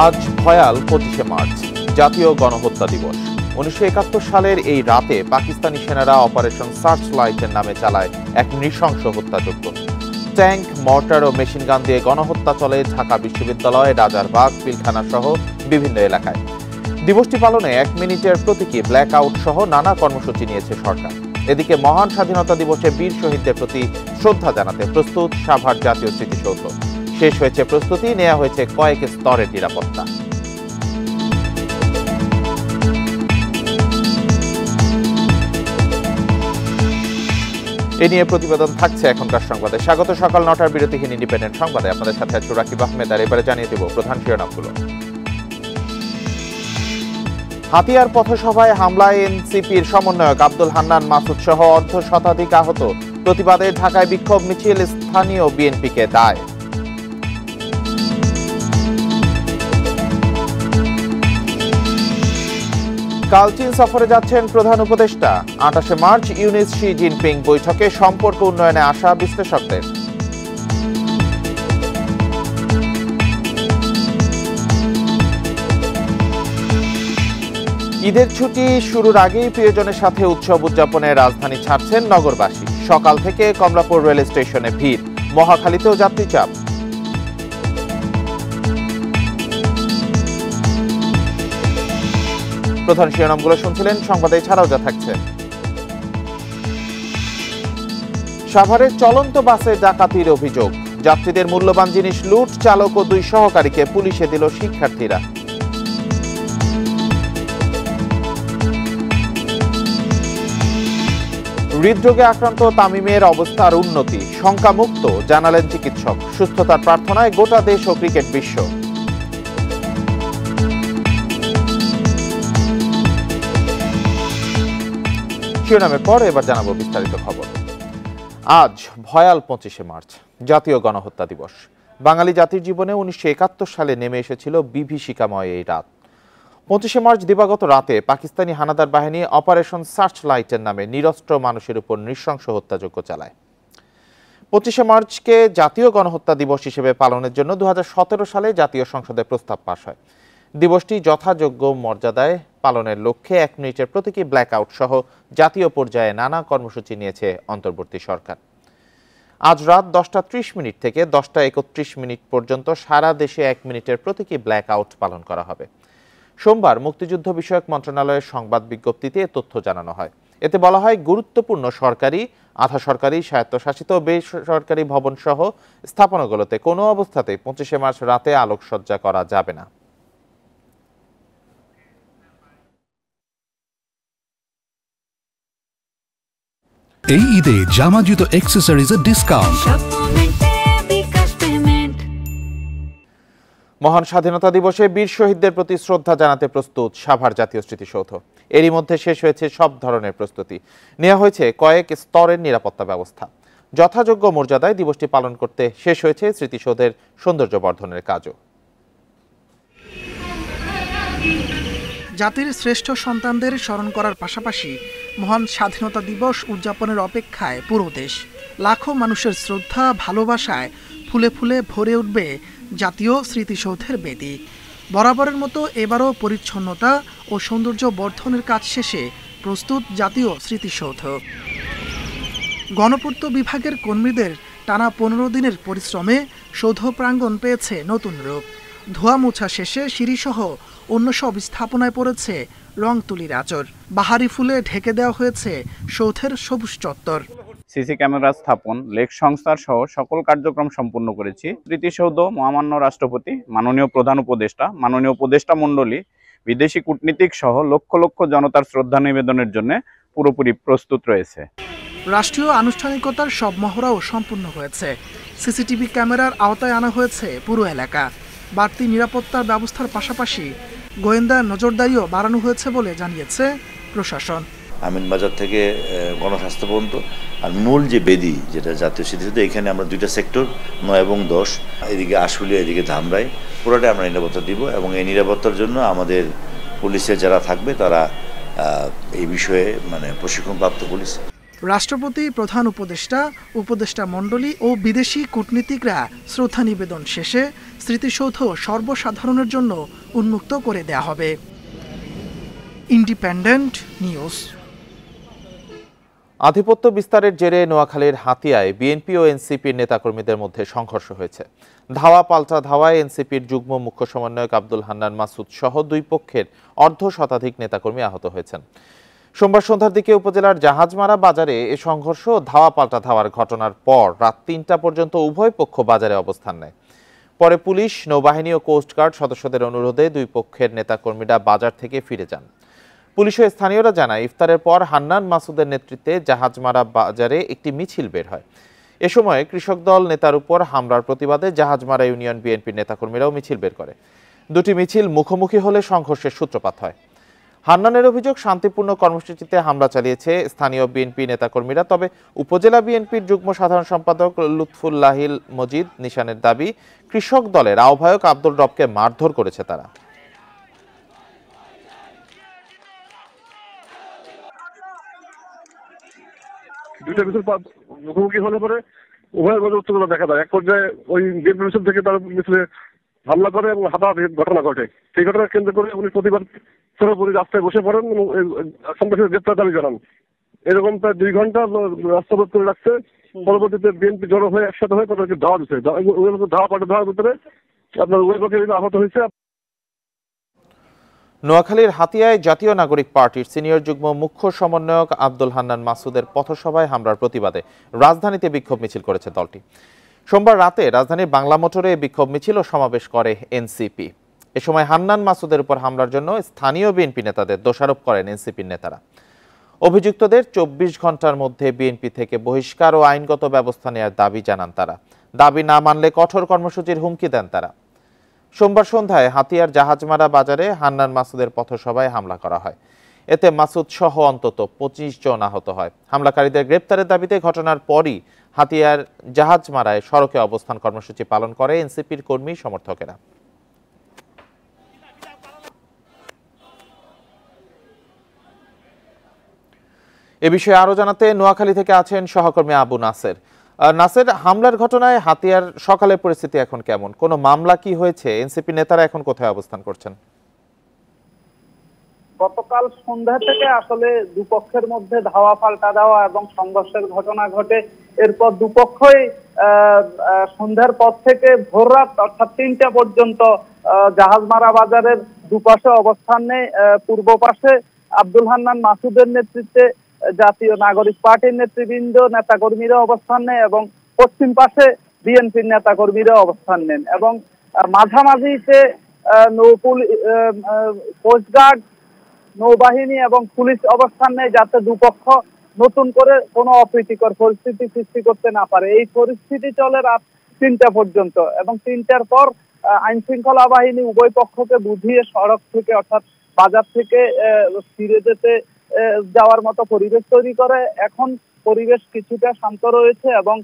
আজ ভয়াল 25শে মার্চ, জাতীয় গণহত্যা দিবস। 1971 সালের এই রাতে পাকিস্তানি সেনারা অপারেশন সার্চ লাইটের নামে চালায় এক নৃশংস হত্যাযজ্ঞ। ট্যাঙ্ক, মর্টার ও মেশিনগান দিয়ে গণহত্যা চলে ঢাকা বিশ্ববিদ্যালয়, রাজারবাগ, পিলখানা সহ বিভিন্ন এলাকায়। দিবসটি পালনে 1 মিনিটের প্রতীকী ব্ল্যাক আউট সহ নানা কর্মসূচি নিয়েছে সরকার। এদিকে মহান স্বাধীনতা দিবসে বীর শহীদদের প্রতি শ্রদ্ধা জানাতে প্রস্তুত সাভার জাতীয় স্মৃতিসৌধ। শেষ হয়েছে প্রস্তুতি, নেওয়া হয়েছে কয়েক স্তরের নিরাপত্তা। এ নিয়ে প্রতিবেদন থাকছে এখনকার সংবাদে। স্বাগত সকাল 9টার বিরতিহীন ইন্ডিপেন্ডেন্ট সংবাদে। আপনাদের সাথে আছে রাকিব আহমেদ। আর এবারে জানিয়ে দেব প্রধান শিরোনামগুলো। হাতিয়ার পথসভায় হামলায় এনসিপির সমন্বয়ক আব্দুল হান্নান মাসুদ সহ অর্ধ শতাধিক আহত। প্রতিবাদে ঢাকায় বিক্ষোভ মিছিল, স্থানীয় বিএনপিকে দায়। কাল চীন সফরে যাচ্ছেন প্রধান উপদেষ্টা। 28শে মার্চ ইউনিস শি জিনপিং বৈঠকে সম্পর্ক উন্নয়নে আশা বিশ্লেষকদের। ঈদের ছুটি শুরুর আগেই প্রিয়জনের সাথে উৎসব উদযাপনে রাজধানী ছাড়ছেন নগরবাসী। সকাল থেকে কমলাপুর রেল স্টেশনে ভিড়, মহাখালীতেও যাত্রী চাপ। প্রধান শিরোনামগুলো শুনছিলেন, সংবাদে ছাড়াও যা থাকছে। সাভারের চলন্ত বাসে ডাকাতির অভিযোগ, যাত্রীদের মূল্যবান জিনিস লুট, চালক ও 2 সহকারীকে পুলিশে দিল শিক্ষার্থীরা। হৃদরোগে আক্রান্ত তামিমের অবস্থার উন্নতি, শঙ্কামুক্ত জানালেন চিকিৎসক। সুস্থতার প্রার্থনায় গোটা দেশ ও ক্রিকেট বিশ্ব। শিরোনামের পর এবার জানাবো বিস্তারিত খবর। আজ ভয়াল 25শে মার্চ, জাতীয় গণহত্যা দিবস। বাঙালি জাতির জীবনে 1971 সালে নেমে এসেছিল বিভীষিকাময় এই রাত। 25শে মার্চ দিবাগত রাতে পাকিস্তানি হানাদার বাহিনী অপারেশন সার্চ লাইটের নামে নিরস্ত্র মানুষের উপর নৃশংস হত্যাযজ্ঞ চালায়। 25শে মার্চকে জাতীয় গণহত্যা দিবস হিসেবে পালনের জন্য 2017 সালে জাতীয় সংসদে প্রস্তাব পাস হয়। দিবসটি যথাযোগ্য মর্যাদায় পালনের লক্ষ্যে 1 মিনিটের প্রতীকী ব্ল্যাক আউট সহ জাতীয় পর্যায়ে নানা কর্মসূচি নিয়েছে অন্তর্বর্তী সরকার। আজ রাত 10:30 থেকে 10:31 পর্যন্ত সারা দেশে 1 মিনিটের প্রতীকী ব্ল্যাক আউট পালন করা হবে। সোমবার মুক্তিযুদ্ধ বিষয়ক মন্ত্রণালয়ের সংবাদ বিজ্ঞপ্তিতে তথ্য জানানো হয়। এতে বলা হয়, গুরুত্বপূর্ণ সরকারি, আধা সরকারি, স্বায়ত্তশাসিত বেসরকারি ভবন সহ স্থাপনাগুলোতে কোনো অবস্থাতেই 25শে মার্চ রাতে আলোকসজ্জা করা যাবে না। এই ঈদে জামা জুতো অ্যাকসেসরিজের ডিসকাউন্ট। মহান স্বাধীনতা দিবসে বীর শহীদদের প্রতি শ্রদ্ধা জানাতে প্রস্তুত সাভার জাতীয় স্মৃতিসৌধ। এরই মধ্যে শেষ হয়েছে সব ধরনের প্রস্তুতি, নেওয়া হয়েছে কয়েক স্তরের নিরাপত্তা ব্যবস্থা। যথাযোগ্য মর্যাদায় দিবসটি পালন করতে শেষ হয়েছে স্মৃতিসৌধের সৌন্দর্য বর্ধনের কাজও। জাতির শ্রেষ্ঠ সন্তানদের স্মরণ করার পাশাপাশি মহান স্বাধীনতা দিবস উদযাপনের অপেক্ষায় পুরো দেশ। লাখো মানুষের শ্রদ্ধা, ভালোবাসায় ফুলে ফুলে ভরে উঠবে জাতীয় স্মৃতিসৌধের বেদি। বরাবরের মতো এবারও পরিচ্ছন্নতা ও সৌন্দর্য বর্ধনের কাজ শেষে প্রস্তুত জাতীয় স্মৃতিসৌধ। গণপূর্ত বিভাগের কর্মীদের টানা 15 দিনের পরিশ্রমে সৌধ প্রাঙ্গণ পেয়েছে নতুন রূপ। ধোয়া মোছা শেষে সিঁড়িসহ অন্য সব স্থাপনায় পড়েছে রং তুলির আঁচড়। বাহারি ফুলে ঢেকে দেওয়া হয়েছে সৌধের সবুজ চত্বর। সিসি ক্যামেরা স্থাপন, লেক সংস্কার সহ সকল কার্যক্রম সম্পন্ন করেছি। স্মৃতিসৌধ মহামান্য রাষ্ট্রপতি, মাননীয় প্রধান উপদেষ্টা, মাননীয় উপদেষ্টা মণ্ডলী, বিদেশি কূটনীতিক সহ লক্ষ লক্ষ জনতার শ্রদ্ধা নিবেদনের জন্য পুরোপুরি প্রস্তুত রয়েছে। রাষ্ট্রীয় আনুষ্ঠানিকতার সব মহড়াও সম্পূর্ণ হয়েছে। সিসিটিভি ক্যামেরার আওতায় আনা হয়েছে পুরো এলাকা। বাড়তি নিরাপত্তার ব্যবস্থার পাশাপাশি গোয়েন্দা নজরদারিও বাড়ানো হয়েছে বলে জানিয়েছে প্রশাসন। আমিনবাজার থেকে গণস্বাস্থ্য পর্যন্ত, আর মূল যে বেদি যেটা জাতীয় স্মৃতিসৌধ, এখানে আমরা 2টা সেক্টর 9 এবং 10, এদিকে আশুলিয়া, এদিকে ধামরাই, পুরোটাই আমরা নিরাপত্তা দিব। এবং এই নিরাপত্তার জন্য আমাদের পুলিশের যারা থাকবে তারা এই বিষয়ে প্রশিক্ষণপ্রাপ্ত পুলিশ। রাষ্ট্রপতি, প্রধান উপদেষ্টা, উপদেষ্টা মণ্ডলী ও বিদেশি কূটনীতিকরা শ্রদ্ধা নিবেদন শেষে স্মৃতিসৌধ সর্বসাধারণের জন্য উন্মুক্ত করে দেয়া হবে। Independent news. আধিপত্য বিস্তারের জেরে নোয়াখালীর হাতিয়ায় বিএনপি ও এনসিপির নেতাকর্মীদের মধ্যে সংঘর্ষ হয়েছে। ধাওয়া পাল্টা ধাওয়ায় এনসিপির যুগ্ম মুখ্য সমন্বয়ক আব্দুল হান্নান মাসুদ সহ দুই পক্ষের অর্ধশতাধিক নেতাকর্মী আহত হয়েছেন। সোমবার সন্ধ্যার দিকে উপজেলার জাহাজমারা বাজারে এ সংঘর্ষ ধাওয়া পাল্টা ধাওয়ার ঘটনার পর রাত ৩টা পর্যন্ত উভয় পক্ষ বাজারে অবস্থান নেয়। পরে পুলিশ, নৌবাহিনী ও কোস্টগার্ড সদস্যদের অনুরোধে দুই পক্ষের নেতাকর্মীরা বাজার থেকে ফিরে যান। পুলিশ ও স্থানীয়রা জানায়, ইফতারের পর হান্নান মাসুদের নেতৃত্বে জাহাজমারা বাজারে একটি মিছিল বের হয়। এ সময় কৃষক দল নেতার উপর হামলার প্রতিবাদে জাহাজমারা ইউনিয়ন বিএনপির নেতাকর্মীরাও মিছিল বের করে। দুটি মিছিল মুখোমুখি হলে সংঘর্ষের সূত্রপাত হয়। হান্নানের অভিযোগ, শান্তিপূর্ণ কর্মসূচিতে হামলা চালিয়েছে স্থানীয় বিএনপি নেতাকর্মীরা। তবে উপজেলা বিএনপির যুগ্ম সাধারণ সম্পাদক লুৎফুল্লাহিল মজিদ নিশানের দাবি, কৃষক দলের আহ্বায়ক আব্দুল রবকে মারধর করেছে তারা। দুইটা মিছিল মুখোমুখি হলে পরে উভয়ের মধ্যে উত্তেজনা দেখা যায়। এক পর্যায়ে ওই বিএনপি মিছিল থেকে তারা মিছিলে হামলা করে এবং হাতাহাতির ঘটনা ঘটে। সেই ঘটনা কেন্দ্র করে উনি প্রতিবাদ পুরোপুরি রাস্তায় বসে পড়েন এবং সন্ত্রাসীদের গ্রেপ্তার দাবি জানান। এরকম প্রায় 2 ঘন্টা রাস্তা অবরোধ করে রাখছে। পরবর্তীতে বিএনপি জড়ো হয়ে একসাথে হয়ে তাদেরকে ধাওয়া দিচ্ছে। ধাওয়া পাল্টা ধাওয়ার ভিতরে আপনার উভয় পক্ষে আহত হয়েছে। নোয়াখালীর হাতিয়ায় জাতীয় নাগরিক পার্টির সিনিয়র যুগ্ম মুখ্য সমন্বয়ক আব্দুল হান্নান মাসুদের পথসভায় হামলার প্রতিবাদে রাজধানীতে বিক্ষোভ মিছিল করেছে দলটি। সোমবার রাতে রাজধানীর বাংলা মোটরে বিক্ষোভ মিছিল ও সমাবেশ করে এনসিপি। এ সময় হান্নান মাসুদের উপর হামলার জন্য স্থানীয় বিএনপি নেতাদের দোষারোপ করেন এনসিপির নেতারা। অভিযুক্তদের 24 ঘন্টার মধ্যে বিএনপি থেকে বহিষ্কার ও আইনগত ব্যবস্থা নেওয়ার দাবি জানান তারা। দাবি না মানলে কঠোর কর্মসূচির হুমকি দেন তারা। সোমবার সন্ধ্যায় হাতিয়ার জাহাজমারা বাজারে হান্নান মাসুদের পথসভায় হামলা করা হয়। এতে মাসুদ সহ অন্তত 25 জন আহত হয়। হামলাকারীদের গ্রেপ্তারের দাবিতে ঘটনার পরই হাতিয়ার জাহাজমারায় সড়কে অবস্থান কর্মসূচি পালন করে এনসিপির কর্মী সমর্থকেরা। এ বিষয়ে আরো জানাতে নোয়াখালী থেকে আছেন সহকর্মী আবু নাসের। নাসের, হামলার ঘটনায় হাতিয়ার সকালের পরিস্থিতি এখন কেমন? কোনো মামলা কি হয়েছে? এনসিপি নেতারা এখন কোথায় অবস্থান করছেন? গতকাল সন্ধ্যা থেকে আসলে দুপক্ষের মধ্যে ধাওয়া পাল্টা ধাওয়া এবং সংঘর্ষের ঘটনা ঘটে। এরপর দুপক্ষই সন্ধ্যার পর থেকে ভোর রাত অর্থাৎ 3টা পর্যন্ত জাহাজমারা বাজারের দুপাশে অবস্থান নেয়। পূর্ব পাশে আব্দুল হান্নান মাসুদের নেতৃত্বে জাতীয় নাগরিক পার্টির নেতৃবৃন্দ নেতাকর্মীরা অবস্থান নেয় এবং পশ্চিম পাশে বিএনপির নেতাকর্মীরা অবস্থান নেন এবং মাঝামাঝিতে কোস্টগার্ড, নৌবাহিনী এবং পুলিশ অবস্থান নেয়, যাতে দুপক্ষ নতুন করে কোনো অপ্রীতিকর পরিস্থিতি সৃষ্টি করতে না পারে। এই পরিস্থিতি চলে রাত 3টা পর্যন্ত এবং 3টার পর আইন শৃঙ্খলা বাহিনী উভয় পক্ষকে বুঝিয়ে সড়ক থেকে অর্থাৎ বাজার থেকে ফিরে যেতে যাওয়ার মতো পরিবেশ তৈরি করে। এখন পরিবেশ কিছুটা শান্ত রয়েছে এবং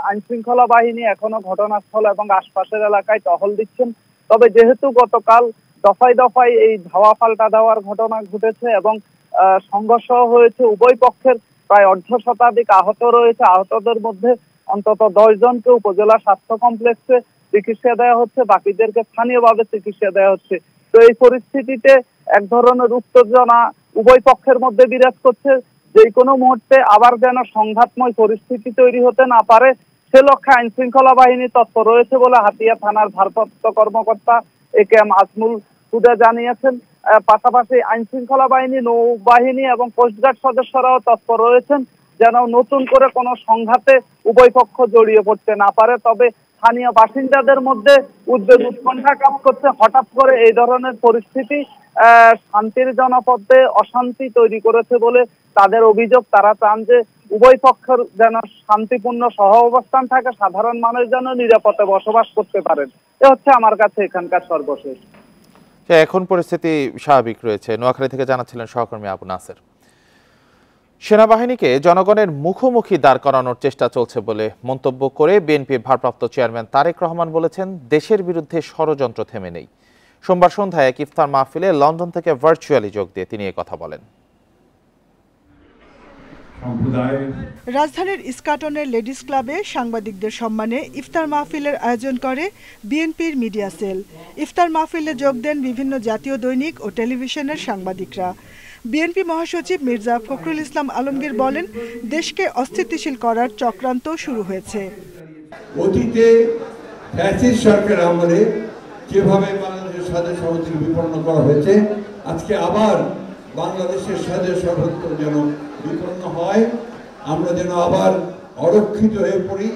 আইন শৃঙ্খলা বাহিনী এখনো ঘটনাস্থল এবং আশপাশের এলাকায় টহল দিচ্ছেন। তবে যেহেতু গতকাল দফায় দফায় এই ধাওয়া পাল্টা দেওয়ার ঘটনা ঘটেছে এবং সংঘর্ষ হয়েছে, উভয় পক্ষের প্রায় অর্ধশতাধিক আহত রয়েছে। আহতদের মধ্যে অন্তত 10 জনকে উপজেলা স্বাস্থ্য কমপ্লেক্সে চিকিৎসা দেওয়া হচ্ছে, বাকিদেরকে স্থানীয়ভাবে চিকিৎসা দেওয়া হচ্ছে। তো এই পরিস্থিতিতে এক ধরনের উত্তেজনা উভয় পক্ষের মধ্যে বিরাজ করছে। যে কোনো মুহূর্তে আবার যেন সংঘাতময় পরিস্থিতি তৈরি হতে না পারে সে লক্ষ্যে আইন শৃঙ্খলা বাহিনী তৎপর রয়েছে বলে হাতিয়া থানার ভারপ্রাপ্ত কর্মকর্তা একেএম আজমুল হুদা জানিয়েছেন। পাশাপাশি আইন শৃঙ্খলা বাহিনী, নৌবাহিনী এবং কোস্টগার্ড সদস্যরাও তৎপর রয়েছেন যেন নতুন করে কোনো সংঘাতে উভয় পক্ষ জড়িয়ে পড়তে না পারে। তবে স্থানীয় বাসিন্দাদের মধ্যে উদ্বেগ উৎকণ্ঠা কাজ করছে। হঠাৎ করে এই ধরনের পরিস্থিতি শান্তির জনপদে অশান্তি তৈরি করেছে বলে তাদের অভিযোগ। তারা চান যে উভয় পক্ষের যেন শান্তিপূর্ণ সহ অবস্থান থাকে, সাধারণ মানুষ যেন নিরাপদে বসবাস করতে পারেন। এ হচ্ছে আমার কাছে এখানকার সর্বশেষ। এখন পরিস্থিতি স্বাভাবিক রয়েছে। নোয়াখালী থেকে জানাচ্ছিলেন সহকর্মী আবু নাসের। সেনাবাহিনীকে জনগণের মুখোমুখি দাঁড় করানোর চেষ্টা চলছে বলে মন্তব্য করে বিএনপির ভারপ্রাপ্ত চেয়ারম্যান তারেক রহমান বলেছেন, দেশের বিরুদ্ধে ষড়যন্ত্র থেমে নেই। সোমবার সন্ধ্যায় এক ইফতার মাহফিলে লন্ডন থেকে ভার্চুয়ালি যোগ দিয়ে তিনি কথা বলেন। রাজধানীর ইস্কাটনের লেডিস ক্লাবে সাংবাদিকদের সম্মানে ইফতার মাহফিলের আয়োজন করে বিএনপির মিডিয়া সেল। ইফতার মাহফিলে যোগ দেন বিভিন্ন জাতীয় দৈনিক ও টেলিভিশনের সাংবাদিকরা। বিএনপি মহাসচিব মির্জা ফখরুল ইসলাম আলমগীর বলেন, দেশকে অস্থিতিশীল করার চক্রান্ত শুরু হয়েছে। অতীতে ফ্যাসিস্ট সরকার আমলে যেভাবে বাংলাদেশের স্বাধীন সার্বভৌমত্ব বিপন্ন করা হয়েছে, আজকে আবার বাংলাদেশের স্বাধীন সার্বভৌমত্ব যেন বিপন্ন হয়, আমরা যেন আবার অরক্ষিত হয়ে পড়ি।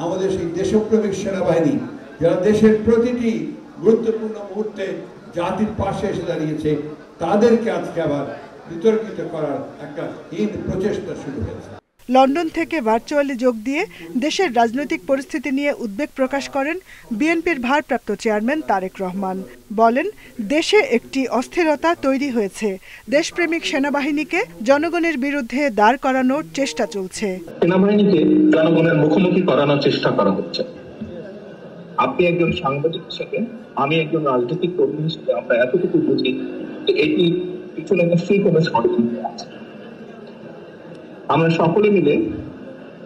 আমাদের সেই দেশপ্রেমিক সেনাবাহিনী যারা দেশের প্রতিটি গুরুত্বপূর্ণ মুহূর্তে জাতির পাশে এসে দাঁড়িয়েছে, তাদেরকে আজকে আবার বিতর্কিত করার একটা হীন প্রচেষ্টা শুরু হয়েছে। লন্ডন থেকে ভার্চুয়ালি যোগ দিয়ে দেশের রাজনৈতিক পরিস্থিতি নিয়ে উদ্বেগ প্রকাশ করেন বিএনপির ভারপ্রাপ্ত চেয়ারম্যান তারেক রহমান। বলেন, দেশে একটি অস্থিরতা তৈরি হয়েছে। দেশপ্রেমিক সেনাবাহিনীকে জনগণের বিরুদ্ধে দাঁড় করানোর চেষ্টা চলছে। সেনাবাহিনীকে জনগণের মুখোমুখি করানোর চেষ্টা করা হচ্ছে। আপনি একজন সাংবাদিক হিসেবে, আমি একজন রাজনৈতিক কর্মী হিসেবে আমরা এতটুকু বুঝি যে এটি পিছনে নিশ্চয়ই কোনো ষড়যন্ত্র আছে। আমরা সকলে মিলে,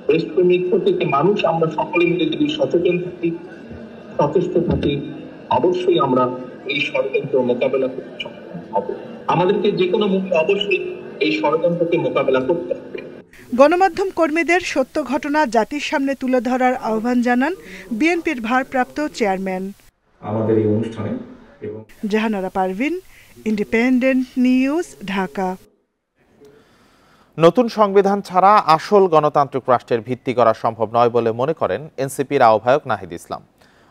দেশপ্রেমিক প্রত্যেকটি মানুষ আমরা সকলে মিলে যদি সচেতন থাকি, সচেষ্ট থাকি, অবশ্যই আমরা এই ষড়যন্ত্র মোকাবেলা করতে সক্ষম হব। আমাদেরকে যে কোনো মূল্যে অবশ্যই এই ষড়যন্ত্রকে মোকাবেলা করতে হবে। গণমাধ্যম কর্মীদের সত্য ঘটনা জাতির সামনে তুলে ধরার আহ্বান জানান বিএনপির ভারপ্রাপ্ত চেয়ারম্যান। আমাদের এই অনুষ্ঠানে জাহানারা পারভিন, ইন্ডিপেন্ডেন্ট নিউজ, ঢাকা। নতুন সংবিধান ছাড়া আসল গণতান্ত্রিক রাষ্ট্রের ভিত্তি করা সম্ভব নয় বলে মনে করেন এনসিপির আহ্বায়ক নাহিদ ইসলাম।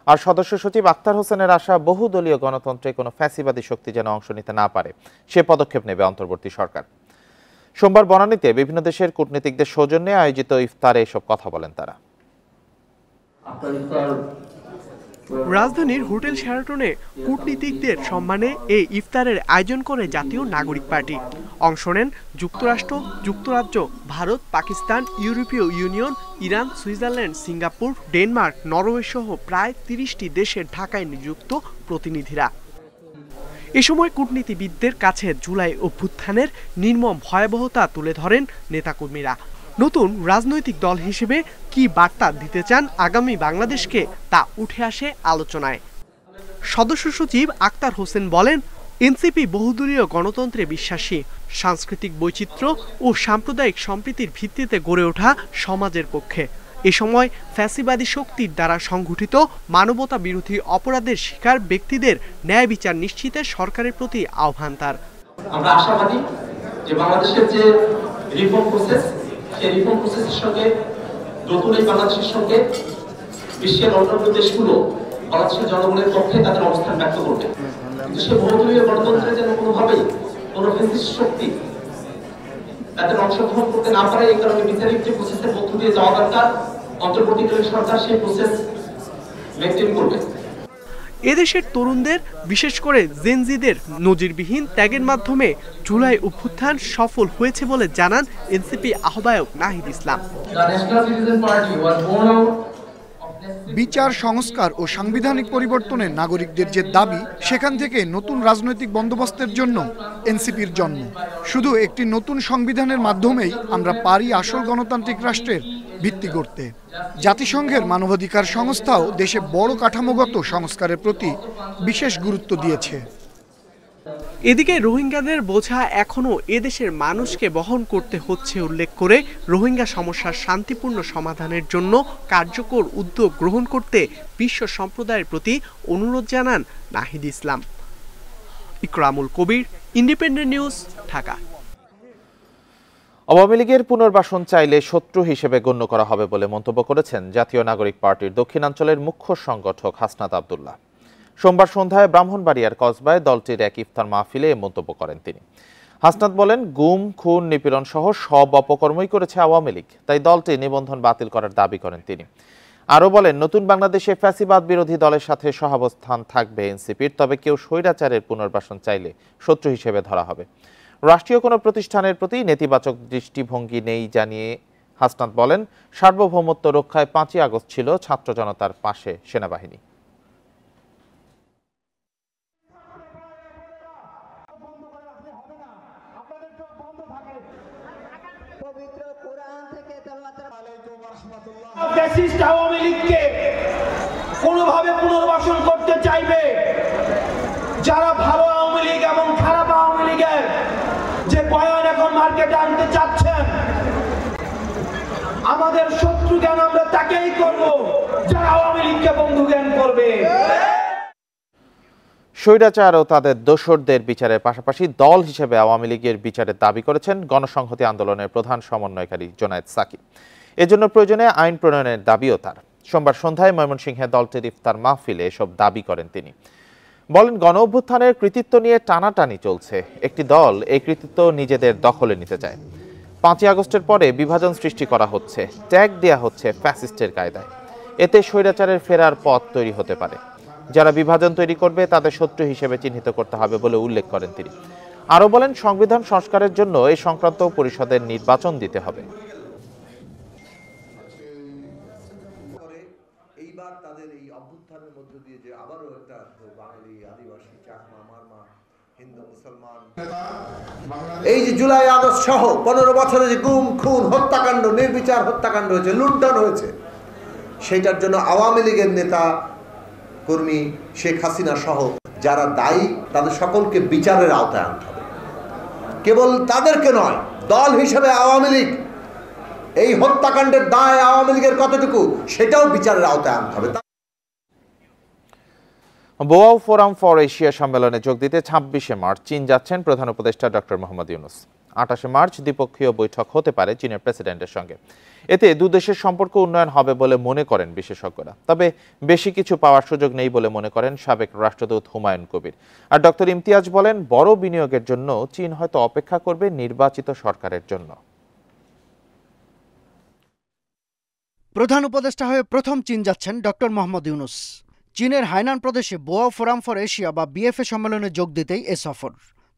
আর সদস্য সচিব আক্তার হোসেনের আশা, বহুদলীয় গণতন্ত্রে কোনো ফ্যাসিবাদী শক্তি যেন অংশ নিতে না পারে, সে পদক্ষেপ নেবে অন্তর্বর্তী সরকার। সোমবার বনানীতে বিভিন্ন দেশের কূটনীতিকদের সৌজন্যে আয়োজিত ইফতারে এসব কথা বলেন তারা। রাজধানীর হোটেল শেরাটনে কূটনীতিকদের সম্মানে এই ইফতারের আয়োজন করে জাতীয় নাগরিক পার্টি। অংশ নেন যুক্তরাষ্ট্র, যুক্তরাজ্য, ভারত, পাকিস্তান, ইউরোপীয় union, Iran, Switzerland, Singapore, Denmark, Norway সহ প্রায় 30টি দেশের ঢাকায় নিযুক্ত প্রতিনিধিরা। এ সময় কূটনীতিবিদদের কাছে জুলাই অভ্যুত্থানের নির্মম ভয়াবহতা তুলে ধরেন নেতাকর্মীরা। নতুন রাজনৈতিক দল হিসেবে কি বার্তা দিতে চান আগামী বাংলাদেশকে, তা উঠে আসে আলোচনায়। সদস্য সচিব আক্তার হোসেন বলেন, এনসিপি বহুদলীয় গণতন্ত্রে বিশ্বাসী, সাংস্কৃতিক বৈচিত্র্য ও সাম্প্রদায়িক সম্প্রীতির ভিত্তিতে গড়ে ওঠা সমাজের পক্ষে। এ সময় ফ্যাসিবাদী শক্তির দ্বারা সংঘটিত মানবতা বিরোধী অপরাধের শিকার ব্যক্তিদের ন্যায় বিচার নিশ্চিতে সরকারের প্রতি আহ্বান তার। আমরা আশাবাদী যে বাংলাদেশের যে রিফর্ম প্রসেস, সেই রিফর্ম প্রসেসের সঙ্গে নতুন এই বাংলাদেশের সঙ্গে বিশ্বের অন্যান্য দেশগুলো বাংলাদেশের জনগণের পক্ষে তাদের অবস্থান ব্যক্ত করবে। কিন্তু সে বহুদলীয় গণতন্ত্রে যেন কোনোভাবেই কোনো ফ্যাসিস্ট শক্তি তাদের অংশগ্রহণ করতে না পারে, এই কারণে বিচারিক যে প্রসেসের মধ্য দিয়ে যাওয়া দরকার, অন্তর্বর্তীকালীন সরকার সেই প্রসেস মেনটেন করবে। এদেশের তরুণদের, বিশেষ করে জেনজিদের নজিরবিহীন ত্যাগের মাধ্যমে জুলাই অভ্যুত্থান সফল হয়েছে বলে জানান এনসিপি আহ্বায়ক নাহিদ ইসলাম। বিচার সংস্কার ও সাংবিধানিক পরিবর্তনের নাগরিকদের যে দাবি, সেখান থেকে নতুন রাজনৈতিক বন্দোবস্তের জন্য এনসিপির জন্ম। শুধু একটি নতুন সংবিধানের মাধ্যমেই আমরা পারি আসল গণতান্ত্রিক রাষ্ট্রের ভিত্তি গড়তে। জাতিসংঘের মানবাধিকার সংস্থাও দেশে বড় কাঠামোগত সংস্কারের প্রতি বিশেষ গুরুত্ব দিয়েছে। এদিকে রোহিঙ্গাদের বোঝা এখনও এদেশের মানুষকে বহন করতে হচ্ছে উল্লেখ করে রোহিঙ্গা সমস্যার শান্তিপূর্ণ সমাধানের জন্য কার্যকর উদ্যোগ গ্রহণ করতে বিশ্ব সম্প্রদায়ের প্রতি অনুরোধ জানান নাহিদ ইসলাম। ইকরামুল কবির, ইন্ডিপেন্ডেন্ট নিউজ, ঢাকা। আওয়ামী লীগের পুনর্বাসন চাইলে শত্রু হিসেবে গণ্য করা হবে বলে মন্তব্য করেছেন জাতীয় নাগরিক পার্টির দক্ষিণাঞ্চলের মুখ্য সংগঠক হাসনাত আব্দুল্লাহ। সোমবার সন্ধ্যায় ব্রাহ্মণবাড়িয়ার কসবায় দলটির এক ইফতার মাহফিলে এ মন্তব্য করেন তিনি। হাসনাত বলেন, গুম, খুন, নিপীড়ন সহ সব অপকর্মই করেছে আওয়ামী লীগ, তাই দলটি নিবন্ধন বাতিল করার দাবি করেন তিনি। আরও বলেন, নতুন বাংলাদেশে ফ্যাসিবাদ বিরোধী দলের সাথে সহাবস্থান থাকবে এনসিপির, তবে কেউ স্বৈরাচারের পুনর্বাসন চাইলে শত্রু হিসেবে ধরা হবে। রাষ্ট্রীয় কোনো প্রতিষ্ঠানের প্রতি নেতিবাচক দৃষ্টিভঙ্গি নেই জানিয়ে হাসনাত বলেন, সার্বভৌমত্ব রক্ষায় 5ই আগস্ট ছিল ছাত্র জনতার পাশে সেনাবাহিনী। ফ্যাসিস্ট আওয়ামী লীগকে কোনোভাবে পুনর্বাসন করতে চাইবে, যারা ভালো আওয়ামী লীগ এবং খারাপ আওয়ামী লীগের যে বয়ান এখন মার্কেটে আনতে চাচ্ছেন, আমাদের শত্রু জ্ঞান আমরা তাকেই করব যারা আওয়ামী লীগকে বন্ধু জ্ঞান করবে। স্বৈরাচার ও তাদের দোসরদের বিচারের পাশাপাশি দল হিসেবে আওয়ামী লীগের বিচারের দাবি করেছেন গণসংহতি আন্দোলনের প্রধান সমন্বয়কারী জোনায়েদ সাকি। এজন্য প্রয়োজনে আইন প্রণয়নের দাবিও তার। সোমবার সন্ধ্যায় ময়মনসিংহে দলটির ইফতার মাহফিলে এসব দাবি করেন তিনি। বলেন, গণ অভ্যুত্থানের কৃতিত্ব নিয়ে টানাটানি চলছে। একটি দল এই কৃতিত্ব নিজেদের দখলে নিতে চায়। 5ই আগস্টের পরে বিভাজন সৃষ্টি করা হচ্ছে, ট্যাগ দেয়া হচ্ছে ফ্যাসিস্টের কায়দায়। এতে স্বৈরাচারের ফেরার পথ তৈরি হতে পারে। যারা বিভাজন তৈরি করবে তাদের শত্রু হিসেবে চিহ্নিত করতে হবে বলে উল্লেখ করেন তিনি। আরও বলেন, সংবিধান সংস্কারের জন্য এই সংক্রান্ত পরিষদের নির্বাচন দিতে হবে। এই যে জুলাই আগস্ট সহ 15 বছরে যে গুম খুন হত্যাকাণ্ড, নির্বিচার হত্যাকাণ্ড হয়েছে, লুণ্ঠন হয়েছে, সেইটার জন্য আওয়ামী লীগের নেতা কর্মী শেখ হাসিনা সহ যারা দায়ী তাদের সকলকে বিচারের আওতায় আনতে হবে। কেবল তাদেরকে নয়, দল হিসেবে আওয়ামী লীগ এই হত্যাকাণ্ডের দায় আওয়ামী লীগের কতটুকু সেটাও বিচারের আওতায় আনতে হবে। বোয়াও ফোরাম ফর এশিয়া সম্মেলনে যোগ দিতে 26শে মার্চ চীন যাচ্ছেন প্রধান উপদেষ্টা ডক্টর মোহাম্মদ ইউনূস। 28শে মার্চ দ্বিপক্ষীয় বৈঠক হতে পারে চীনের প্রেসিডেন্টের সঙ্গে। এতে দুদেশের সম্পর্ক উন্নয়ন হবে বলে মনে করেন বিশেষজ্ঞরা। তবে বেশি কিছু পাওয়ার সুযোগ নেই বলে মনে করেন সাবেক রাষ্ট্রদূত হুমায়ুন কবির। আর ডক্টর ইমতিয়াজ বলেন, বড় বিনিয়োগের জন্য চীন হয়তো অপেক্ষা করবে নির্বাচিত সরকারের জন্য। প্রধান উপদেষ্টা হয়ে প্রথম চীন যাচ্ছেন ডক্টর মোহাম্মদ ইউনূস। চীনের হাইনান প্রদেশে বোয়াও ফোরাম ফর এশিয়া বা বিএফএ সম্মেলনে যোগ দিতেই এ সফর।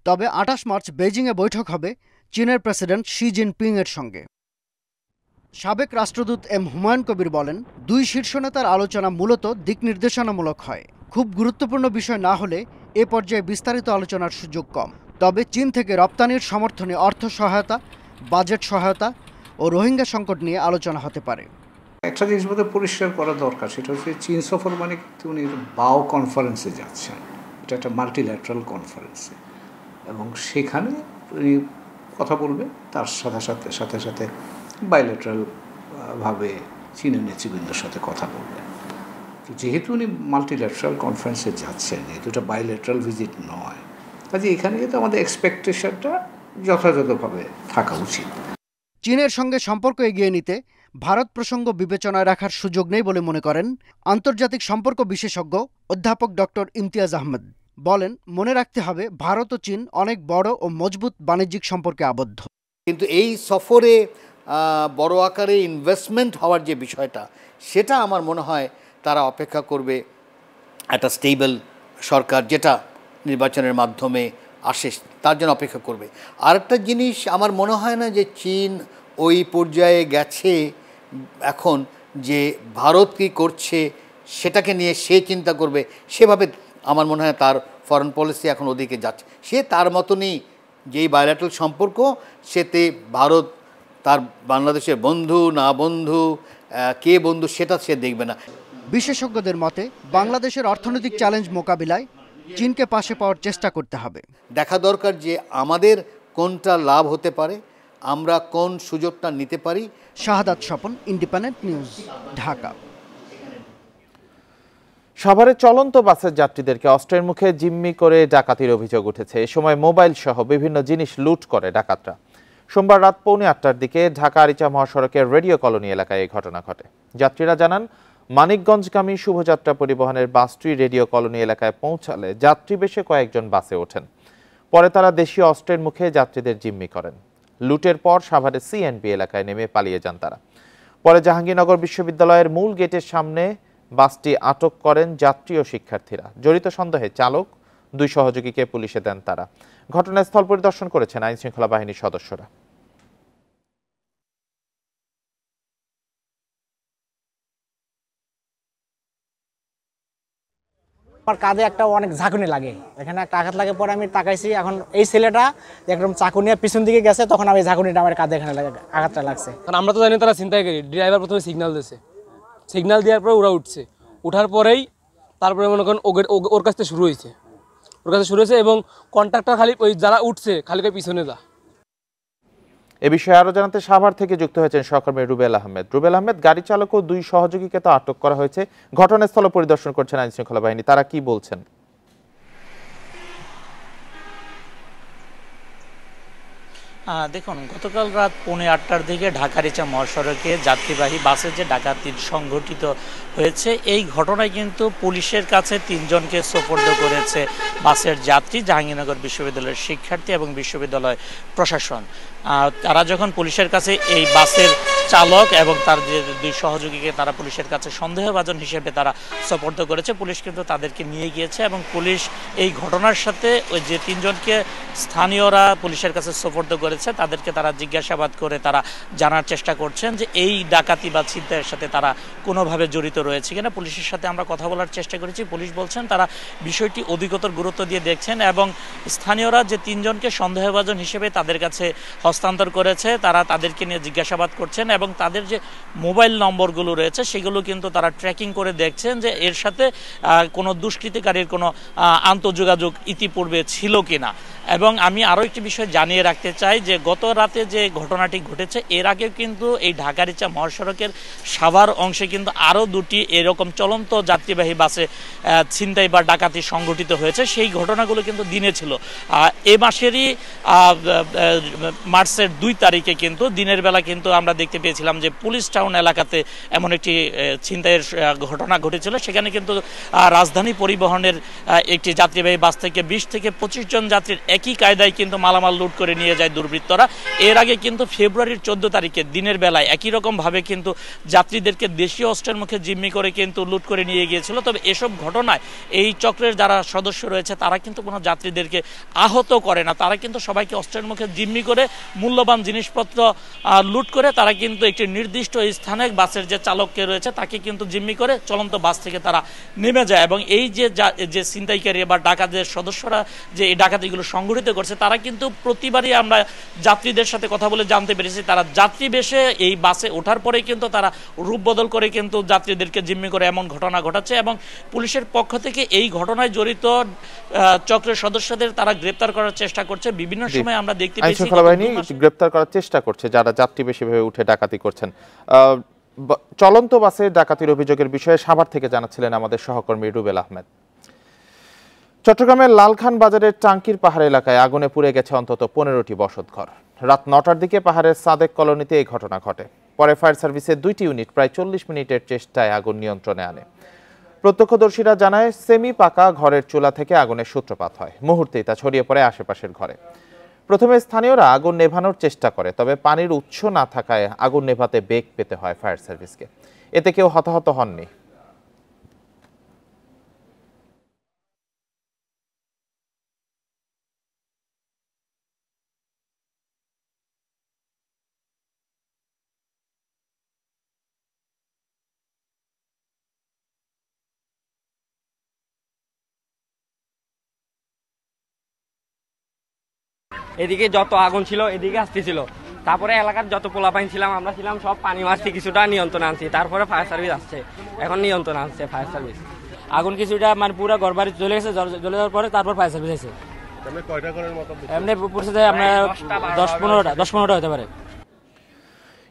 তবে 28 মার্চ বেইজিংয়ে বৈঠক হবে চীনের প্রেসিডেন্ট শি জিনপিং এর সঙ্গে। সাবেক রাষ্ট্রদূত এম হুমায়ুন কবির বলেন, দুই শীর্ষ নেতার আলোচনা মূলত দিক নির্দেশনামূলক হয়। খুব গুরুত্বপূর্ণ বিষয় না হলে এ পর্যায়ে বিস্তারিত আলোচনার সুযোগ কম। তবে চীন থেকে রপ্তানির সমর্থনে অর্থ সহায়তা, বাজেট সহায়তা ও রোহিঙ্গা সংকট নিয়ে আলোচনা হতে পারে। একটা জিনিস বোধহয় পরিষ্কার করা দরকার, সেটা হচ্ছে চীন সফর মানে কিন্তু উনি বাও কনফারেন্সে যাচ্ছেন। এটা একটা মাল্টিল্যাটারাল কনফারেন্সে, এবং সেখানে উনি কথা বলবে, তার সাথে সাথে বাইল্যাটারাল ভাবে চীনের নেতৃবৃন্দের সাথে কথা বলবেন। তো যেহেতু উনি মাল্টিল্যাটারাল কনফারেন্সে যাচ্ছেন, যেহেতু এটা বাইল্যাটারাল ভিজিট নয়, কাজে এখানে কিন্তু আমাদের এক্সপেকটেশনটা যথাযথভাবে থাকা উচিত। চীনের সঙ্গে সম্পর্ক এগিয়ে নিতে ভারত প্রসঙ্গ বিবেচনায় রাখার সুযোগ নেই বলে মনে করেন আন্তর্জাতিক সম্পর্ক বিশেষজ্ঞ অধ্যাপক ডক্টর ইমতিয়াজ আহমেদ। বলেন, মনে রাখতে হবে ভারত ও চীন অনেক বড় ও মজবুত বাণিজ্যিক সম্পর্কে আবদ্ধ। কিন্তু এই সফরে বড় আকারে ইনভেস্টমেন্ট হওয়ার যে বিষয়টা, সেটা আমার মনে হয় তারা অপেক্ষা করবে একটা স্টেবল সরকার যেটা নির্বাচনের মাধ্যমে আসে, তার জন্য অপেক্ষা করবে। আরেকটা জিনিস, আমার মনে হয় না যে চীন ওই পর্যায়ে গেছে এখন যে ভারত কী করছে সেটাকে নিয়ে সে চিন্তা করবে, সেভাবে আমার মনে হয় তার ফরেন পলিসি এখন ওদিকে যাচ্ছে। সে তার মতনই যেই বায়োল্যাটারাল সম্পর্ক, সেতে ভারত তার বাংলাদেশের বন্ধু না বন্ধু, কে বন্ধু সেটা সে দেখবে না। বিশেষজ্ঞদের মতে বাংলাদেশের অর্থনৈতিক চ্যালেঞ্জ মোকাবিলায় চীনকে পাশে পাওয়ার চেষ্টা করতে হবে। দেখা দরকার যে আমাদের কোনটা লাভ হতে পারে, আমরা কোন সুযোগটা নিতে পারি। শাহাদাত স্বপন, ইন্ডিপেন্ডেন্ট নিউজ, ঢাকা। সাভারে চলন্ত বাসের যাত্রীদেরকে অস্ত্রের মুখে জিম্মি করে ডাকাতির অভিযোগ উঠেছে। এ সময় মোবাইল সহ বিভিন্ন জিনিস লুট করে ডাকাতরা। সোমবার রাত 7:45টার দিকে ঢাকা আরিচা মহাসড়কের রেডিও কলোনি এলাকায় এই ঘটনা ঘটে। যাত্রীরা জানান, মানিকগঞ্জগামী শুভযাত্রা পরিবহনের বাসটি রেডিও কলোনি এলাকায় পৌঁছালে যাত্রী বেশে কয়েকজন বাসে ওঠেন। পরে তারা দেশীয় অস্ত্রের মুখে যাত্রীদের জিম্মি করেন। লুটের পর সাভারের সিএনবি এলাকায় নেমে পালিয়ে যান তারা। পরে জাহাঙ্গীরনগর বিশ্ববিদ্যালয়ের মূল গেটের সামনে বাসটি আটক করেন যাত্রী ও শিক্ষার্থীরা। জড়িত সন্দেহে চালক, 2 সহযোগীকে পুলিশে দেন তারা। ঘটনাস্থল পরিদর্শন করেছেন আইনশৃঙ্খলা বাহিনীর সদস্যরা। আমার কাঁধে একটা অনেক ঝাঁকুনি লাগে, এখানে একটা আঘাত লাগে, পরে আমি তাকাইছি, এখন এই ছেলেটা একদম চাকু নিয়ে পিছন দিকে গেছে, তখন আমি ঝাঁকুনিটা আমার কাঁধে এখানে আঘাতটা লাগছে। কারণ আমরা তো জানি তারা ছিনতাইকারী। ড্রাইভার প্রথমে সিগন্যাল দিয়েছে, সিগন্যাল দেওয়ার পরে ওরা উঠছে, ওঠার পরেই তারপরে মনে করেন ওর কাছ থেকে শুরু হয়েছে, এবং কন্ট্রাক্টর খালি ওই যারা উঠছে খালি পিছনে যা। এ বিষয়ে আরো জানাতে সাভার থেকে যুক্ত হয়েছেন সহকর্মী রুবেল আহমেদ। রুবেল আহমেদ, গাড়ি চালক ও 2 সহযোগীকে তো আটক করা হয়েছে, ঘটনাস্থল পরিদর্শন করছেন আইন শৃঙ্খলা বাহিনী, তারা কি বলছেন? দেখুন, গতকাল রাত 8:45টার দিকে ঢাকা-রিচা মহাসড়কে যাত্রীবাহী বাসে যে ডাকাতি সংঘটিত হয়েছে, এই ঘটনায় কিন্তু পুলিশের কাছে 3 জনকে সোপর্দ করেছে বাসের যাত্রী, জাহাঙ্গীরনগর বিশ্ববিদ্যালয়ের শিক্ষার্থী এবং বিশ্ববিদ্যালয় প্রশাসন। তারা যখন পুলিশের কাছে এই বাসের চালক এবং তার যে 2 সহযোগীকে তারা পুলিশের কাছে সন্দেহভাজন হিসেবে তারা সোপর্দ করেছে, পুলিশ কিন্তু তাদেরকে নিয়ে গিয়েছে এবং পুলিশ এই ঘটনার সাথে ওই যে 3 জনকে স্থানীয়রা পুলিশের কাছে সোপর্দ করেছে তাদেরকে তারা জিজ্ঞাসাবাদ করে তারা জানার চেষ্টা করছেন যে এই ডাকাতি বা ছিনতাইয়ের সাথে তারা কোনোভাবে জড়িত রয়েছে কিনা। পুলিশের সাথে আমরা কথা বলার চেষ্টা করেছি, পুলিশ বলছেন তারা বিষয়টি অধিকতর গুরুত্ব দিয়ে দেখছেন এবং স্থানীয়রা যে 3 জনকে সন্দেহভাজন হিসেবে তাদের কাছে হস্তান্তর করেছে, তারা তাদেরকে নিয়ে জিজ্ঞাসাবাদ করছেন এবং তাদের যে মোবাইল নম্বরগুলো রয়েছে সেগুলো কিন্তু তারা ট্র্যাকিং করে দেখছেন যে এর সাথে কোনো দুষ্কৃতিকারীর কোনো আন্তঃযোগাযোগ ইতিপূর্বে ছিল কিনা। এবং আমি আরও একটি বিষয় জানিয়ে রাখতে চাই যে গত রাতে যে ঘটনাটি ঘটেছে এর আগেও কিন্তু এই ঢাকা-রিচা মহাসড়কের সাভার অংশে কিন্তু আরও 2টি এরকম চলন্ত যাত্রীবাহী বাসে ছিনতাই বা ডাকাতি সংঘটিত হয়েছে, সেই ঘটনাগুলো কিন্তু দিনে ছিল। এ মাসেরই মার্চের 2 তারিখে কিন্তু দিনের বেলা কিন্তু আমরা দেখতে পেয়েছিলাম যে পুলিশ টাউন এলাকাতে এমন একটি ছিনতাইয়ের ঘটনা ঘটেছিল, সেখানে কিন্তু রাজধানী পরিবহনের একটি যাত্রীবাহী বাস থেকে 20 থেকে 25 জন যাত্রীর একই কায়দায় কিন্তু মালামাল লুট করে নিয়ে যায় দুর্বৃত্তরা। এর আগে কিন্তু ফেব্রুয়ারির 14 তারিখে দিনের বেলায় একই রকমভাবে কিন্তু যাত্রীদেরকে দেশীয় অস্ত্রের মুখে জিম্মি করে কিন্তু লুট করে নিয়ে গিয়েছিল। তবে এসব ঘটনায় এই চক্রের যারা সদস্য রয়েছে তারা কিন্তু কোনো যাত্রীদেরকে আহত করে না, তারা কিন্তু সবাইকে অস্ত্রের মুখে জিম্মি করে মূল্যবান জিনিসপত্র লুট করে তারা কিন্তু একটি নির্দিষ্ট স্থানে বাসের যে চালককে রয়েছে তাকে কিন্তু জিম্মি করে চলন্ত বাস থেকে তারা নেমে যায়। এবং এই যে ছিনতাইকারী বা ডাকাতের সদস্যরা যে এই ডাকাতিগুলো সংগঠিত করছে তারা কিন্তু প্রতিবারই আমরা যাত্রীদের সাথে কথা বলে জানতে পেরেছি তারা যাত্রী বেশে এই বাসে ওঠার পরে কিন্তু তারা রূপ বদল করে কিন্তু যাত্রীদেরকে জিম্মি করে এমন ঘটনা ঘটাচ্ছে এবং পুলিশের পক্ষ থেকে এই ঘটনায় জড়িত চক্রের সদস্যদের তারা গ্রেপ্তার করার চেষ্টা করছে। বিভিন্ন সময় আমরা দেখতে পেয়েছি আইনশৃঙ্খলা বাহিনী গ্রেপ্তার করার চেষ্টা করছে যারা যাত্রী বেশি ভাবে উঠে ডাকাতি করছেন। চলন্ত বাসে ডাকাতির অভিযোগের বিষয়ে সাভার থেকে জানাচ্ছিলেন আমাদের সহকর্মী রুবেল আহমেদ। চট্টগ্রামের লালখান বাজারের টাঙ্কির পাহাড় এলাকায় আগুনে পুড়ে গেছে অন্তত 15টি বসতঘর। রাত 9টার দিকে পাহাড়ের সাদেক কলোনিতে এই ঘটনা ঘটে। পরে ফায়ার সার্ভিসের 2টি ইউনিট প্রায় 40 মিনিটের চেষ্টায় আগুন নিয়ন্ত্রণে আনে। প্রত্যক্ষদর্শীরা জানায় সেমি পাকা ঘরের চুলা থেকে আগুনের সূত্রপাত হয়, মুহূর্তেই তা ছড়িয়ে পড়ে আশেপাশের ঘরে। প্রথমে স্থানীয়রা আগুন নেভানোর চেষ্টা করে, তবে পানির উৎস না থাকায় আগুন নেভাতে বেগ পেতে হয় ফায়ার সার্ভিসকে। এতে কেউ হতাহত হননি। এদিকে যত আগুন ছিল এদিকে আসতেছিল, তারপরে এলাকার যত পোলাপাইন ছিলাম আমরা ছিলাম সব পানি মারছি, কিছুটা নিয়ন্ত্রণ আনছি, তারপরে ফায়ার সার্ভিস আসছে, এখন নিয়ন্ত্রণ আনছে ফায়ার সার্ভিস। আগুন কিছুটা মানে পুরো ঘর বাড়ি চলে গেছে, চলে যাওয়ার পরে তারপর ফায়ার সার্ভিস এসে এমনি পরিস্থিতি আপনার 10-15টা হতে পারে।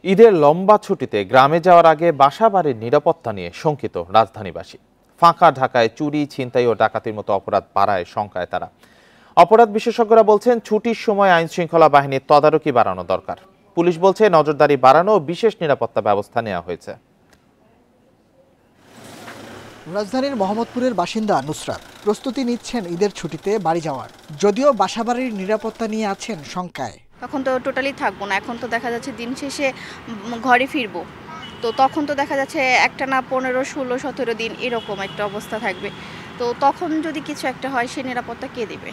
ঈদের লম্বা ছুটিতে গ্রামে যাওয়ার আগে বাসা বাড়ির নিরাপত্তা নিয়ে শঙ্কিত রাজধানীবাসী। ফাঁকা ঢাকায় চুরি, ছিনতাই ও ডাকাতির মতো অপরাধ বাড়ায় শঙ্কায় তারা। অপরাধ বিশেষজ্ঞরা বলছেন ছুটির সময় আইন শৃঙ্খলা বাহিনীর তদারকি বাড়ানো দরকার। পুলিশ বলছে নজরদারি বাড়ানো ও বিশেষ নিরাপত্তা ব্যবস্থা নেওয়া হয়েছে। রাজধানীর মোহাম্মদপুরের বাসিন্দা নুসরাত প্রস্তুতি নিচ্ছেন ঈদের ছুটিতে বাড়ি যাওয়ার, যদিও বাসাবাড়ির নিরাপত্তা নিয়ে আছেন শঙ্কায়। এখন তো টোটালি থাকবো না, এখন তো দেখা যাচ্ছে দিন শেষে ঘরে ফিরবো, তো তখন তো দেখা যাচ্ছে একটা না 15, 16, 17 দিন এরকম একটা অবস্থা থাকবে। তো তখন যদি কিছু একটা হয় সে নিরাপত্তা কে দিবে?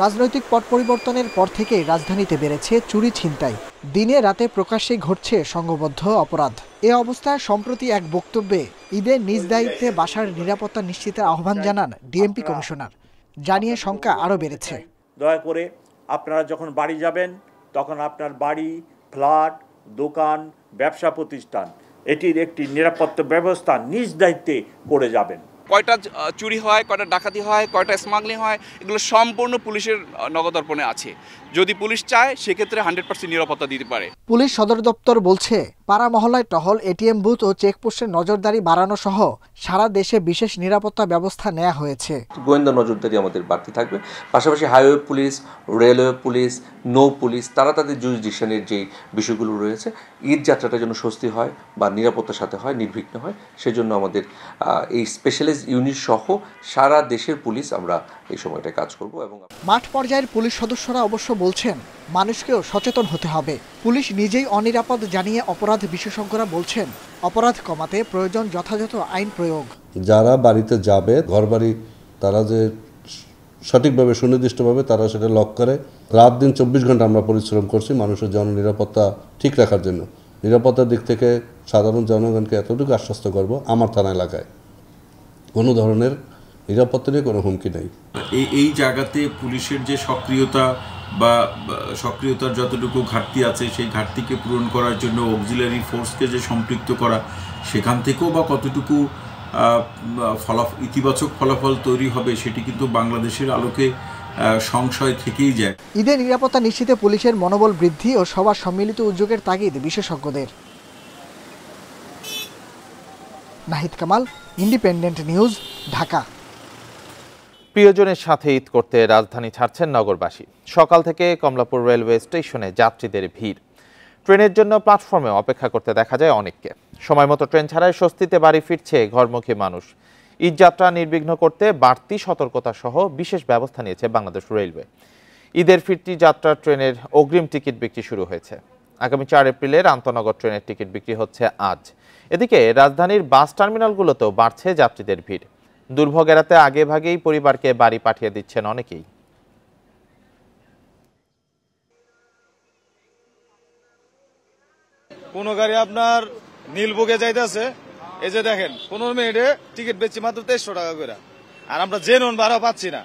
রাজনৈতিক পট পরিবর্তনের পর থেকেই রাজধানীতে বেড়েছে চুরি ছিনতাই, দিনে রাতে প্রকাশ্যেই ঘটছে সংঘবদ্ধ অপরাধ। এ অবস্থায় সম্প্রতি এক বক্তব্যে ঈদের নিজ দায়িত্বে বাসার নিরাপত্তা নিশ্চিতের আহ্বান জানান ডিএমপি কমিশনার। জানিয়ে শঙ্কা আরও বেড়েছে। দয়া করে আপনারা যখন বাড়ি যাবেন তখন আপনার বাড়ি, ফ্ল্যাট, দোকান, ব্যবসা প্রতিষ্ঠান এটির একটি নিরাপত্তা ব্যবস্থা নিজ দায়িত্বে করে যাবেন। কয়টা চুরি হয়, কয়টা ডাকাতি হয়, কয়টা স্মাগলিং হয়, এগুলো সম্পূর্ণ পুলিশের নগদর্পণে আছে। যদি পুলিশ চায় সেক্ষেত্রে 100% নিরাপত্তা দিতে পারে। পুলিশ সদর দপ্তর বলছে, পাড়া মহল্লায় টহল, এটিএম বুথ ও চেকপোস্টের নজরদারি বাড়ানো সহ সারা দেশে বিশেষ নিরাপত্তা ব্যবস্থা নেওয়া হয়েছে। গোয়েন্দা নজরদারি আমাদের বাড়তি থাকবে। পাশাপাশি হাইওয়ে পুলিশ, রেলওয়ে পুলিশ, নৌ পুলিশ তারা তাদের জুরিসডিকশনের যে বিষয়গুলো রয়েছে, ঈদ যাত্রাটা যেন স্বস্তি হয় বা নিরাপত্তার সাথে হয়, নির্বিঘ্ন হয়, সেজন্য আমাদের এই স্পেশালিস্ট ইউনিট সহ সারা দেশের পুলিশ আমরা এই সময়টা কাজ করব। এবং মাঠ পর্যায়ের পুলিশ সদস্যরা অবশ্য বলছেন, মানুষকেও সচেতন হতে হবে। পুলিশ নিজেই অনিরাপদ জানিয়ে অপরাধ বিশেষজ্ঞরা বলছেন, অপরাধ কমাতে প্রয়োজন যথাযথ আইন প্রয়োগ। যারা বাড়িতে যাবে, ঘরবাড়ি তারা যে সঠিকভাবে সুনির্দিষ্টভাবে তারা সেটা লক করে। রাত দিন 24 ঘন্টা আমরা পরিশ্রম করছি মানুষের জননিরাপত্তা ঠিক রাখার জন্য। নিরাপত্তার দিক থেকে সাধারণ জনগণকে এতটুকু আশ্বস্ত করব, আমার থানা এলাকায় কোনো ধরনের নিরাপত্তা নিয়ে কোনো হুমকি নেই। এই জায়গাতে পুলিশের যে সক্রিয়তা বা সক্রিয়তার যতটুকু ঘাটতি আছে সেই ঘাটতিকে পূরণ করার জন্য অক্সিলারি ফোর্সকে যে সম্পৃক্ত করা, সেখান থেকেও বা কতটুকু ইতিবাচক ফলাফল তৈরি হবে সেটি কিন্তু বাংলাদেশের আলোকে সংশয় থেকেই যায়। ঈদের নিরাপত্তা নিশ্চিতে পুলিশের মনোবল বৃদ্ধি ও সবার সম্মিলিত উদ্যোগের তাগিদ বিশেষজ্ঞদের। Nahid Kamal, independent news, Dhaka. প্রিয়জনের সাথে ঈদ করতে রাজধানী ছাড়ছেন নগরবাসী। সকাল থেকে কমলাপুর রেলওয়ে স্টেশনে যাত্রীদের ভিড়। ট্রেনের জন্য প্ল্যাটফর্মে অপেক্ষা করতে দেখা যায় অনেককে। সময় মতো ট্রেন ছাড়ায় স্বস্তিতে বাড়ি ফিরছে ঘরমুখী মানুষ। ঈদ যাত্রা নির্বিঘ্ন করতে বাড়তি সতর্কতা সহ বিশেষ ব্যবস্থা নিয়েছে বাংলাদেশ রেলওয়ে। ঈদের ফিরতি যাত্রা ট্রেনের অগ্রিম টিকিট বিক্রি শুরু হয়েছে। আগামী 4 এপ্রিলের আন্তনগর ট্রেনের টিকিট বিক্রি হচ্ছে আজ। এদিকে রাজধানীর বাস টার্মিনালগুলোতেও বাড়ছে যাত্রীদের ভিড়। দুর্ভোগ এড়াতে আগে ভাগেই পরিবারকে বাড়ি পাঠিয়ে দিচ্ছেন অনেকেই। কোন গাড়ি আপনার নীলবুকে যাইতেছে, এই যে দেখেন 15 মিনিটে টিকিট বেচছি মাত্র 2300 টাকা করে, আর আমরা জেনুন ভাড়া পাচ্ছি না।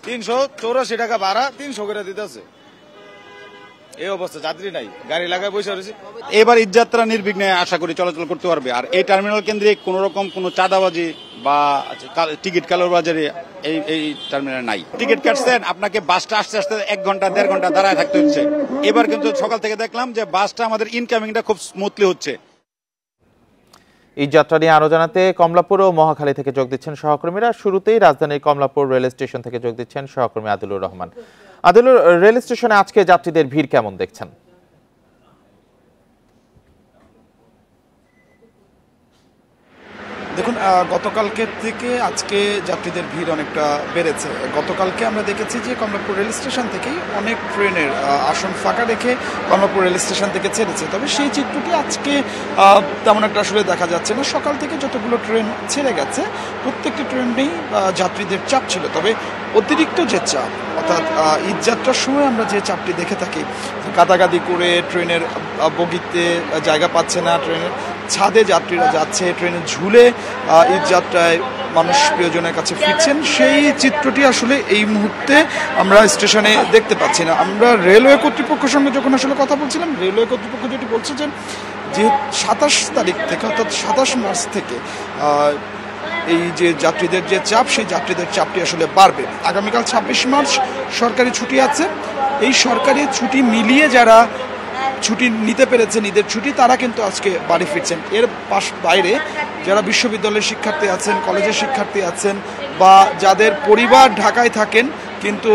384 টাকা ভাড়া 300 করে দিতেছে। এই অবস্থা, যাত্রী নাই, গাড়ি লাগায় বসে রয়েছে। এবার ঈদযাত্রা নির্বিঘ্নে আশা করি চলাচল করতে পারবে। আর এই টার্মিনাল কেন্দ্রে কোন রকম কোনো চাঁদাবাজি বা টিকিট কালোবাজারি এই টার্মিনাল নাই। টিকিট কাটছেন, আপনাকে বাসটা আসতে আসতে 1 ঘন্টা 1.5 ঘন্টা দাঁড়ায় থাকতে হচ্ছে। এবার কিন্তু সকাল থেকে দেখলাম যে বাসটা আমাদের ইনকামিংটা খুব স্মুথলি হচ্ছে। এই যাত্রা নিয়ে আরো জানাতে কমলাপুর ও মহাখালী থেকে যোগ দিচ্ছেন সহকর্মীরা। শুরুতেই রাজধানীর কমলাপুর রেল স্টেশন থেকে যোগ দিচ্ছেন সহকর্মী আদিলুর রহমান। আদিলুর, রেল স্টেশনে আজকে যাত্রীদের ভিড় কেমন দেখছেন? দেখুন, গতকালকের থেকে আজকে যাত্রীদের ভিড় অনেকটা বেড়েছে। গতকালকে আমরা দেখেছি যে কমলাপুর রেল স্টেশন থেকেই অনেক ট্রেনের আসন ফাঁকা রেখে কমলাপুর রেল স্টেশন থেকে ছেড়েছে, তবে সেই চিত্রটি আজকে তেমন একটা আসলে দেখা যাচ্ছে না। সকাল থেকে যতগুলো ট্রেন ছেড়ে গেছে প্রত্যেকটি ট্রেনেই যাত্রীদের চাপ ছিল, তবে অতিরিক্ত যে চাপ, অর্থাৎ ঈদযাত্রার সময় আমরা যে চাপটি দেখে থাকি, গাদাগাদি করে ট্রেনের বগিতে জায়গা পাচ্ছে না, ট্রেনের ছাদে যাত্রীরা যাচ্ছে, ট্রেনে ঝুলে ঈদযাত্রায় মানুষ প্রিয়জনের কাছে ফিরছেন, সেই চিত্রটি আসলে এই মুহূর্তে আমরা স্টেশনে দেখতে পাচ্ছি না। আমরা রেলওয়ে কর্তৃপক্ষের সঙ্গে যখন আসলে কথা বলছিলাম, রেলওয়ে কর্তৃপক্ষ যেটি বলছে যে 27 তারিখ থেকে, অর্থাৎ 27 মার্চ থেকে এই যে যাত্রীদের যে চাপ, সেই যাত্রীদের চাপটি আসলে বাড়বে। আগামীকাল 26 মার্চ সরকারি ছুটি আছে। এই সরকারি ছুটি মিলিয়ে যারা ছুটি নিতে পেরেছেন, ঈদের ছুটি, তারা কিন্তু আজকে বাড়ি ফিরছেন। এর বাইরে যারা বিশ্ববিদ্যালয়ের শিক্ষার্থী আছেন, কলেজের শিক্ষার্থী আছেন, বা যাদের পরিবার ঢাকায় থাকেন কিন্তু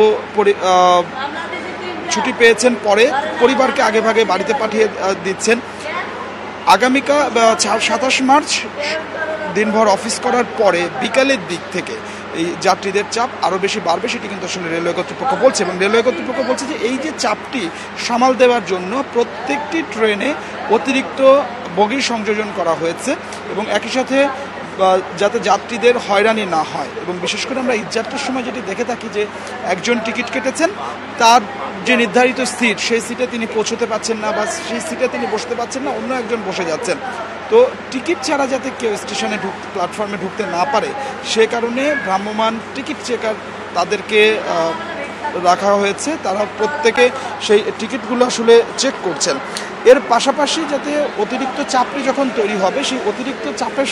ছুটি পেয়েছেন, পরে পরিবারকে আগে ভাগে বাড়িতে পাঠিয়ে দিচ্ছেন। আগামীকাল 27 মার্চ দিনভর অফিস করার পরে বিকালের দিক থেকে এই যাত্রীদের চাপ আরও বেশি বাড়বে, সেটি কিন্তু আসলে রেলওয়ে কর্তৃপক্ষ বলছে। এবং রেলওয়ে কর্তৃপক্ষ বলছে যে এই যে চাপটি সামাল দেওয়ার জন্য প্রত্যেকটি ট্রেনে অতিরিক্ত বগি সংযোজন করা হয়েছে এবং একই সাথে যাতে যাত্রীদের হয়রানি না হয়। এবং বিশেষ করে আমরা ঈদযাত্রার সময় যেটি দেখে থাকি যে একজন টিকিট কেটেছেন, তার যে নির্ধারিত সিট সেই সিটে তিনি পৌঁছতে পারছেন না বা সেই সিটে তিনি বসতে পারছেন না, অন্য একজন বসে যাচ্ছেন। তো টিকিট ছাড়া যাতে কেউ স্টেশনে প্ল্যাটফর্মে ঢুকতে না পারে সে কারণে ভ্রাম্যমাণ টিকিট চেকার তাদেরকে রাখা হয়েছে। তারা প্রত্যেকে সেই টিকিটগুলো আসলে চেক করছেন। এর পাশাপাশি যাতে অতিরিক্ত চাপটি যখন তৈরি হবে সেই অতিরিক্ত চাপের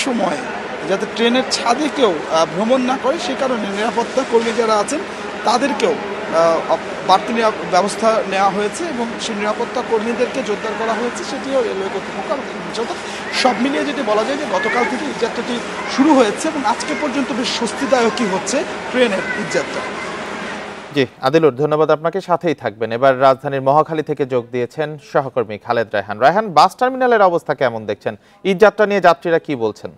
সময় যাতে ট্রেনের ছাদে কেউ ভ্রমণ না করে সে কারণে নিরাপত্তা কর্মী যারা আছেন তাদেরকেও বাড়তি ব্যবস্থা নেওয়া হয়েছে এবং সেই নিরাপত্তা কর্মীদেরকে জোরদার করা হয়েছে, সেটিও রেলওয়ে কর্তৃপক্ষ সব মিলিয়ে যেটি বলা যায় যে গতকাল থেকে ঈদযাত্রাটি শুরু হয়েছে এবং আজকে পর্যন্ত বেশ স্বস্তিদায়কই হচ্ছে ট্রেনের ঈদযাত্রা। জি আদিলুর, ধন্যবাদ আপনাকে, সাথেই থাকবেন। এবার রাজধানীর মহাখালী থেকে যোগ দিয়েছেন সহকর্মী খালেদ রায়হান। রায়হান, বাস টার্মিনালের অবস্থা কেমন দেখছেন? ঈদযাত্রা নিয়ে যাত্রীরা কি বলছেন?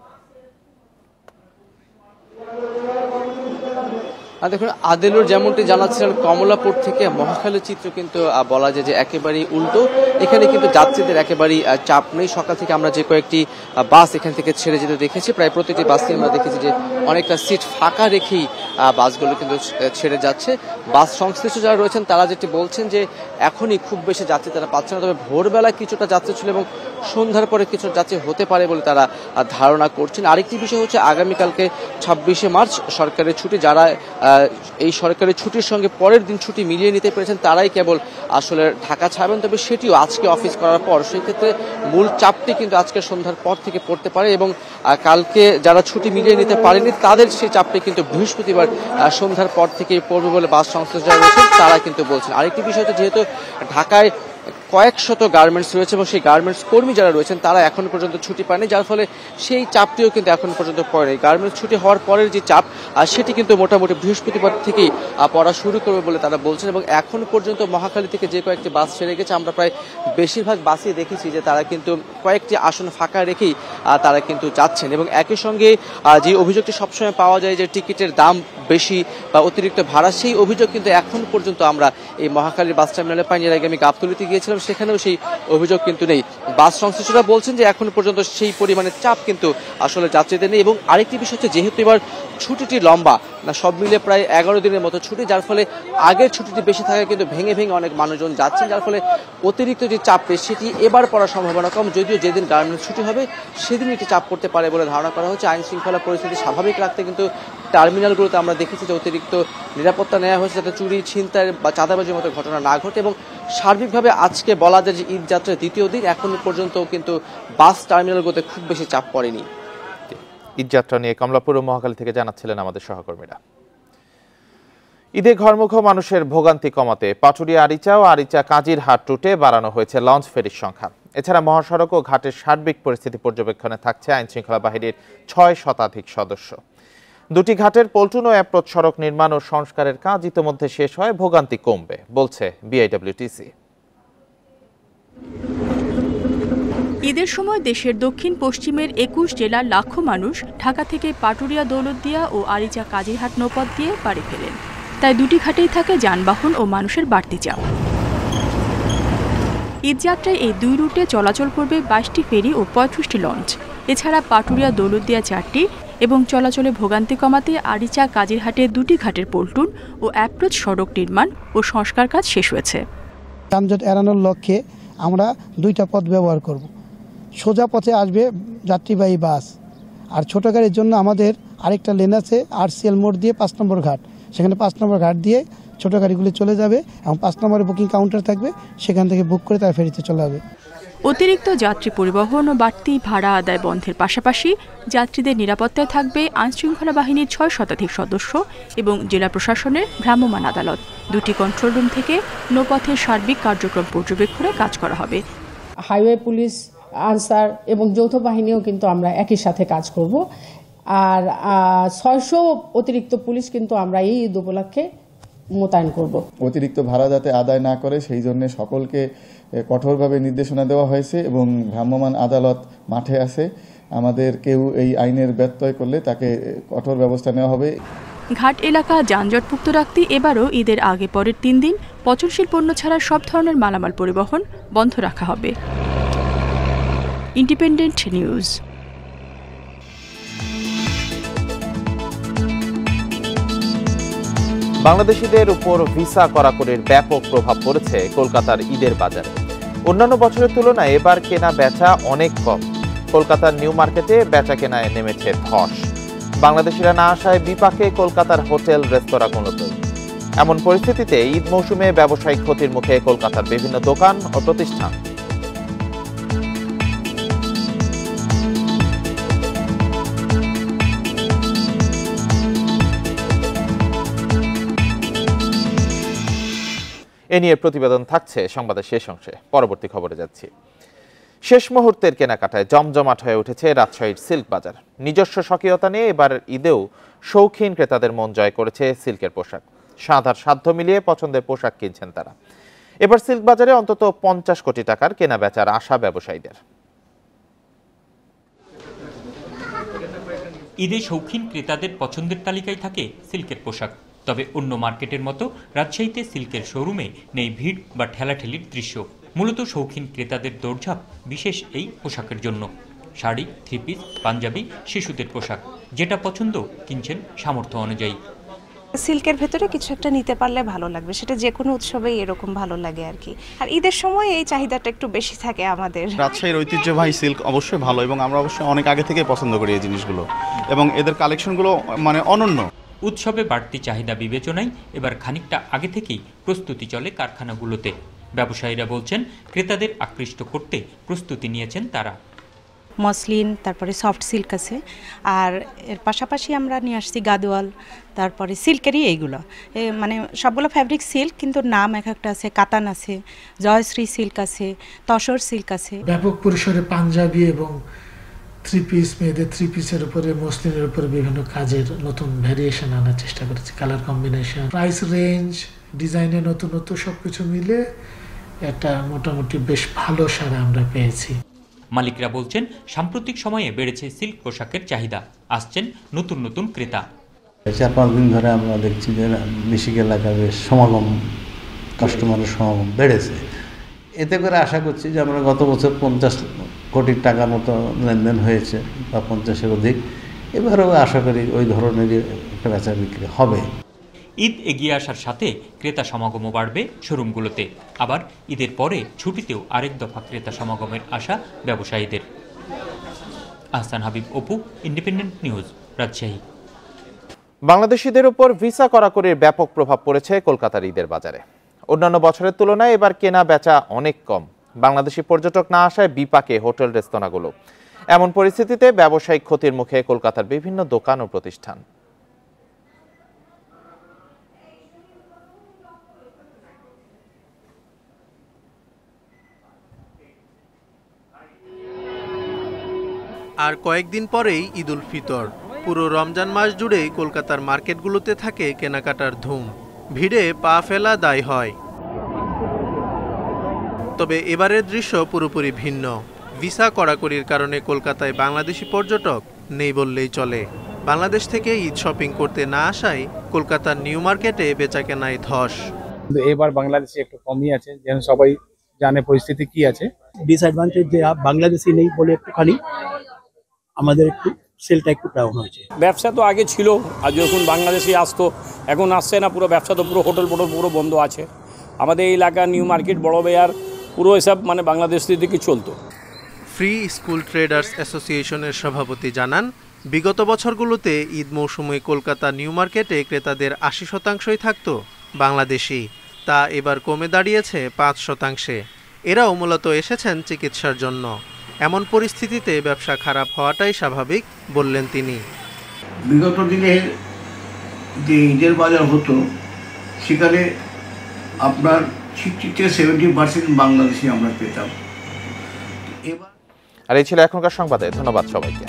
দেখুন আদিলুর, যেমনটি জানাচ্ছিলেন কমলাপুর থেকে মহাখালীর চিত্র কিন্তু বলা যায় যে একেবারেই উল্টো। এখানে কিন্তু যাত্রীদের একেবারেই চাপ নেই। সকাল থেকে আমরা যে কয়েকটি বাস এখান থেকে ছেড়ে যেতে দেখেছি, প্রায় প্রতিটি বাসে আমরা দেখেছি যে অনেকটা সিট ফাঁকা রেখেই বাসগুলো কিন্তু ছেড়ে যাচ্ছে। বাস সংশ্লিষ্ট যারা রয়েছেন তারা যেটি বলছেন যে এখনই খুব বেশি যাত্রী তারা পাচ্ছে না, তবে ভোরবেলা কিছুটা যাত্রী ছিল এবং সন্ধ্যার পরে কিছু যাত্রী হতে পারে বলে তারা ধারণা করছেন। আরেকটি বিষয় হচ্ছে আগামীকালকে 26শে মার্চ সরকারের ছুটি, যারা এই সরকারি ছুটির সঙ্গে পরের দিন ছুটি মিলিয়ে নিতে পেরেছেন তারাই কেবল আসলে ঢাকা ছাড়বেন, তবে সেটিও আজকে অফিস করার পর। সেই ক্ষেত্রে মূল চাপটি কিন্তু আজকে সন্ধ্যার পর থেকে পড়তে পারে এবং কালকে যারা ছুটি মিলিয়ে নিতে পারেনি তাদের সেই চাপটি কিন্তু বৃহস্পতিবার সন্ধ্যার পর থেকে পড়বে বলে বাস সংশ্লিষ্ট যারা রয়েছেন তারা কিন্তু বলছেন। আরেকটি বিষয় হচ্ছে যেহেতু ঢাকায় কয়েক শত গার্মেন্টস রয়েছে এবং সেই গার্মেন্টস কর্মী যারা রয়েছেন তারা এখন পর্যন্ত ছুটি পায়নি, যার ফলে সেই চাপটিও কিন্তু এখন পর্যন্ত পড়েনি। গার্মেন্টস ছুটি হওয়ার পরের যে চাপ সেটি কিন্তু মোটামুটি বৃহস্পতিবার থেকেই পড়া শুরু করবে বলে তারা বলছেন। এবং এখন পর্যন্ত মহাখালী থেকে যে কয়েকটি বাস ছেড়ে গেছে আমরা প্রায় বেশিরভাগ বাসই দেখেছি যে তারা কিন্তু কয়েকটি আসন ফাঁকা রেখেই তারা কিন্তু যাচ্ছেন। এবং একই সঙ্গে যে অভিযোগটি সবসময় পাওয়া যায় যে টিকিটের দাম বেশি বা অতিরিক্ত ভাড়া, সেই অভিযোগ কিন্তু এখন পর্যন্ত আমরা এই মহাখালীর বাস টার্মিনালে পাইনি। এর আগে আমি গাবতলীতে গিয়েছিলাম, সেখানেও সেই অভিযোগ কিন্তু নেই। বাস সংশ্লিষ্টরা বলছেন যে এখন পর্যন্ত সেই পরিমাণে চাপ কিন্তু আসলে যাত্রীদের নেই। এবং আরেকটি বিষয় হচ্ছে যেহেতু এবার ছুটিটি লম্বা, না সব মিলে প্রায় 11 দিনের মতো ছুটি, যার ফলে আগের ছুটিটি বেশি থাকায় কিন্তু ভেঙে ভেঙে অনেক মানুষজন যাচ্ছেন, যার ফলে অতিরিক্ত যে চাপটি সেটি এবার পড়ার সম্ভাবনা কম। যদিও যেদিন গার্মেন্টস ছুটি হবে সেদিন একটি চাপ পড়তে পারে বলে ধারণা করা হচ্ছে। আইন শৃঙ্খলা পরিস্থিতি স্বাভাবিক রাখতে কিন্তু টার্মিনালগুলোতে আমরা দেখেছি যে অতিরিক্ত নিরাপত্তা নেওয়া হয়েছে যাতে চুরি, ছিনতাই বা চাঁদাবাজির মতো ঘটনা না ঘটে। এবং সার্বিকভাবে আজকে বলা যায় যে ঈদযাত্রার দ্বিতীয় দিন, এখন পর্যন্ত কিন্তু বাস টার্মিনালগুলোতে খুব বেশি চাপ পড়েনি। ঈদযাত্রা নিয়ে কমলাপুর ও মহাখালী থেকে জানাচ্ছিলেন আমাদের সহকর্মীরা। ঈদে ঘরমুখ মানুষের ভোগান্তি কমাতে পাটুরিয়া আরিচা ও আরিচা কাজিরহাট রুটে বাড়ানো হয়েছে লঞ্চ ফেরির সংখ্যা। এছাড়া মহাসড়ক ও ঘাটের সার্বিক পরিস্থিতি পর্যবেক্ষণে থাকছে আইন শৃঙ্খলা বাহিনীর 6 শতাধিক সদস্য। দুটি ঘাটের পল্টন ও অ্যাপ্রোচ সড়ক নির্মাণ ও সংস্কারের কাজ ইতোমধ্যে শেষ হয়, ভোগান্তি কমবে বলছে বিআইডব্লিউটিসি। ঈদের সময় দেশের দক্ষিণ পশ্চিমের 21 জেলার লাখো মানুষ ঢাকা থেকে পাটুরিয়া দৌলতদিয়া ও আরিচা কাজিরহাট নৌপথ দিয়ে বাড়ি ফেরেন। তাই দুটি ঘাটেই থাকে যানবাহন ও মানুষের বাড়তি চাপ। ঈদযাত্রায় এই দুই রুটে চলাচল করবে 22টি ফেরি ও 35টি লঞ্চ। এছাড়া পাটুরিয়া দৌলতদিয়া 4টি এবং চলাচলে ভোগান্তি কমাতে আরিচা কাজিরহাটে দুটি ঘাটের পল্টন ও অ্যাপ্রোচ সড়ক নির্মাণ ও সংস্কার কাজ শেষ হয়েছে। যানজট এড়ানোর লক্ষ্যে আমরা দুইটা পথ ব্যবহার করব। সোজা পথে আসবে যাত্রীবাহী বাস, আর ছোট গাড়ির জন্য আমাদের আরেকটা লেন আছে আরসিএল মোড় দিয়ে 5 নম্বর ঘাট, সেখানে 5 নম্বর ঘাট দিয়ে ছোট গাড়িগুলি চলে যাবে এবং 5 নম্বরে বুকিং কাউন্টার থাকবে, সেখান থেকে বুক করে তারা ফেরিতে চলে যাবে। অতিরিক্ত যাত্রী পরিবহন ও বাড়তি ভাড়া আদায় বন্ধের পাশাপাশি যাত্রীদের নিরাপত্তায় থাকবে আইনশৃঙ্খলা বাহিনীর 6 শতাধিক সদস্য এবং জেলা প্রশাসনের ভ্রাম্যমাণ আদালত। দুটি কন্ট্রোল রুম থেকে নৌপথের সার্বিক কার্যক্রম পর্যবেক্ষণে কাজ করা হবে। হাইওয়ে পুলিশ, আনসার এবং যৌথ বাহিনীও কিন্তু আমরা একই সাথে কাজ করব। আর 600 অতিরিক্ত পুলিশ কিন্তু আমরা এই ঈদ উপলক্ষে মোতায়েন করব। অতিরিক্ত ভাড়া যাতে আদায় না করে সেই জন্য সকলকে কঠোরভাবে নির্দেশনা দেওয়া হয়েছে এবং ভ্রাম্যমাণ আদালত মাঠে আছে। আমাদের কেউ এই আইনের ব্যত্যয় করলে তাকে কঠোর ব্যবস্থা নেওয়া হবে। ঘাট এলাকা যানজটমুক্ত রাখতে এবারও ঈদের আগে পরের 3 দিন পচনশীল পণ্য ছাড়া সব ধরনের মালামাল পরিবহন বন্ধ রাখা হবে। Independent news. বাংলাদেশিদের উপর ভিসা কড়াকড়ির ব্যাপক প্রভাব পড়েছে কলকাতার ঈদের বাজারে। অন্যান্য বছরের তুলনায় এবার কেনা বেচা অনেক কম। কলকাতার নিউ মার্কেটে বেচা কেনায় নেমেছে ধস। বাংলাদেশিরা না আসায় বিপাকে কলকাতার হোটেল রেস্তোরাঁগুলোতে। এমন পরিস্থিতিতে ঈদ মৌসুমে ব্যবসায়িক ক্ষতির মুখে কলকাতার বিভিন্ন দোকান ও প্রতিষ্ঠান। এ নিয়ে প্রতিবেদন থাকছে সংবাদের শেষ অংশে। পরবর্তী খবরে যাচ্ছি। শেষ মুহূর্তের কেনাকাটায় জমজমাট হয়ে উঠেছে রাজশাহীর সিল্ক বাজার। নিজস্ব স্বকীয়তা নিয়ে এবার ঈদেও শৌখিন ক্রেতাদের মন জয় করেছে সিল্কের পোশাক। সাধার সাধ্য মিলিয়ে পছন্দের পোশাক কিনছেন তারা। এবার সিল্ক বাজারে অন্তত 50 কোটি টাকার কেনা বেচার আশা ব্যবসায়ীদের। ঈদে শৌখিন ক্রেতাদের পছন্দের তালিকায় থাকে সিল্কের পোশাক। তবে অন্য মার্কেটের মতো রাজশাহীতে সিল্কের শোরুমে নেই ভিড় বা ঠেলাঠেলির দৃশ্য। মূলত শৌখিন ক্রেতাদের দৌড়ঝাঁপ বিশেষ এই পোশাকের জন্য। শাড়ি, থ্রি পিস, পাঞ্জাবি, শিশুদের পোশাক যেটা পছন্দ কিনছেন সামর্থ্য অনুযায়ী। সিল্কের ভেতরে কিছু একটা নিতে পারলে ভালো লাগবে, সেটা যে কোনো উৎসবেই এরকম ভালো লাগে আর কি। আর ঈদের সময় এই চাহিদাটা একটু বেশি থাকে আমাদের। রাজশাহীর ঐতিহ্যবাহী সিল্ক অবশ্যই ভালো এবং আমরা অবশ্যই অনেক আগে থেকে পছন্দ করি এই জিনিসগুলো এবং এদের কালেকশনগুলো মানে অনন্য। উৎসবে বাড়তি চাহিদা বিবেচনায় এবার খানিকটা আগে থেকেই প্রস্তুতি চলে কারখানাগুলোতে। ব্যবসায়ীরা বলছেন ক্রেতাদের আকৃষ্ট করতে প্রস্তুতি নিয়েছেন তারা। মসলিন, তারপরে সফট সিল্ক আছে, আর এর পাশাপাশি আমরা নিয়ে আসছি গাদোয়াল, তারপরে সিল্কেরই এইগুলো মানে সবগুলো ফ্যাব্রিক সিল্ক, কিন্তু নাম এক একটা আছে। কাতান আছে, জয়শ্রী সিল্ক আছে, তসর সিল্ক আছে। ব্যাপক পরিসরে পাঞ্জাবি এবং থ্রি পিস, মেয়েদের থ্রি পিসের উপরে, মসলিনের উপরে বিভিন্ন কাজের নতুন ভ্যারিয়েশন আনার চেষ্টা করেছি, কালার কম্বিনেশন, প্রাইস রেঞ্জ, ডিজাইনের নতুনত্ব সবকিছু মিলে একটা মোটামুটি বেশ ভালো সাড়া আমরা পেয়েছি। মালিকরা বলছেন সাম্প্রতিক সময়ে বেড়েছে সিল্ক পোশাকের চাহিদা, আসছেন নতুন নতুন ক্রেতা। 4-5 দিন ধরে আমরা দেখছি যে মিশিক এলাকায় বেশ সমাগম, কাস্টমারের সমাগম বেড়েছে। এতে করে আশা করছি যে আমরা গত বছর 50 কোটি টাকার মতো লেনদেন হয়েছে বা 50-এর অধিক। এবারেও আশা করি ওই ধরনেরই একটা বেচা বিক্রি হবে। ঈদ এগিয়ে আসার সাথে ক্রেতা সমাগমও বাড়বে শোরুমগুলোতে। আবার ঈদের পরে ছুটিতেও আরেক দফা ক্রেতা সমাগমের আশা ব্যবসায়ীদের। Ahsan Habib, Apu, independent news, Rajshahi. বাংলাদেশিদের উপর ভিসা কড়াকড়ির ব্যাপক প্রভাব পড়েছে কলকাতার ঈদের বাজারে। অন্যান্য বছরের তুলনায় এবার কেনা বেচা অনেক কম। বাংলাদেশি পর্যটক না আসায় বিপাকে হোটেল রেস্তোরাঁগুলো। এমন পরিস্থিতিতে ব্যবসায়িক ক্ষতির মুখে কলকাতার বিভিন্ন দোকান ও প্রতিষ্ঠান। আর কয়েকদিন পরেই ঈদ উল ফিতর। পুরো রমজান মাস জুড়েই কলকাতার মার্কেটগুলোতে থাকে কেনাকাটার ধুম। ভিড়ে পা ফেলা দায় হয়। তবে এবারের দৃশ্য পুরোপুরি ভিন্ন। ভিসা কড়াকড়ির কারণে কলকাতায় বাংলাদেশি পর্যটক নেই বললেই চলে। বাংলাদেশ থেকে ঈদ শপিং করতে না আসায় কলকাতার নিউ মার্কেটে বেচাকেনায় ধস। এবার বাংলাদেশে একটু কমই আছে, যেন সবাই জানে পরিস্থিতি কি আছে। ডিসঅ্যাডভান্টেজ যে বাংলাদেশি নেই বলে একটুখানি আমাদের একটু সেলটা একটু ডাউন হয়েছে। ব্যবসা তো আগে ছিল, আর যখন বাংলাদেশি আসতো, এখন আসছে না। পুরো ব্যবসা তো পুরো হোটেল পুরো বন্ধ আছে। আমাদের এই এলাকা নিউ মার্কেট, বড় বাজার পুরো এসব মানে বাংলাদেশ থেকে চলতো। ফ্রি স্কুল ট্রেডার্স অ্যাসোসিয়েশনের সভাপতি জানান, বিগত বছরগুলোতে ঈদ মৌসুমে কলকাতা নিউ মার্কেটে ক্রেতাদের 80% থাকতো বাংলাদেশি। তা এবার কমে দাঁড়িয়েছে 5%। এরাও মূলত এসেছেন চিকিৎসার জন্য। এমন পরিস্থিতিতে ব্যবসা খারাপ হওয়াটাই স্বাভাবিক বললেন তিনি। বিগত দিনে যে ঈদের বাজার হতো, সেখানে আপনার 60-70% বাংলাদেশি আমরা পেতাম। আর এই ছিল এখনকার সংবাদে। ধন্যবাদ সবাইকে।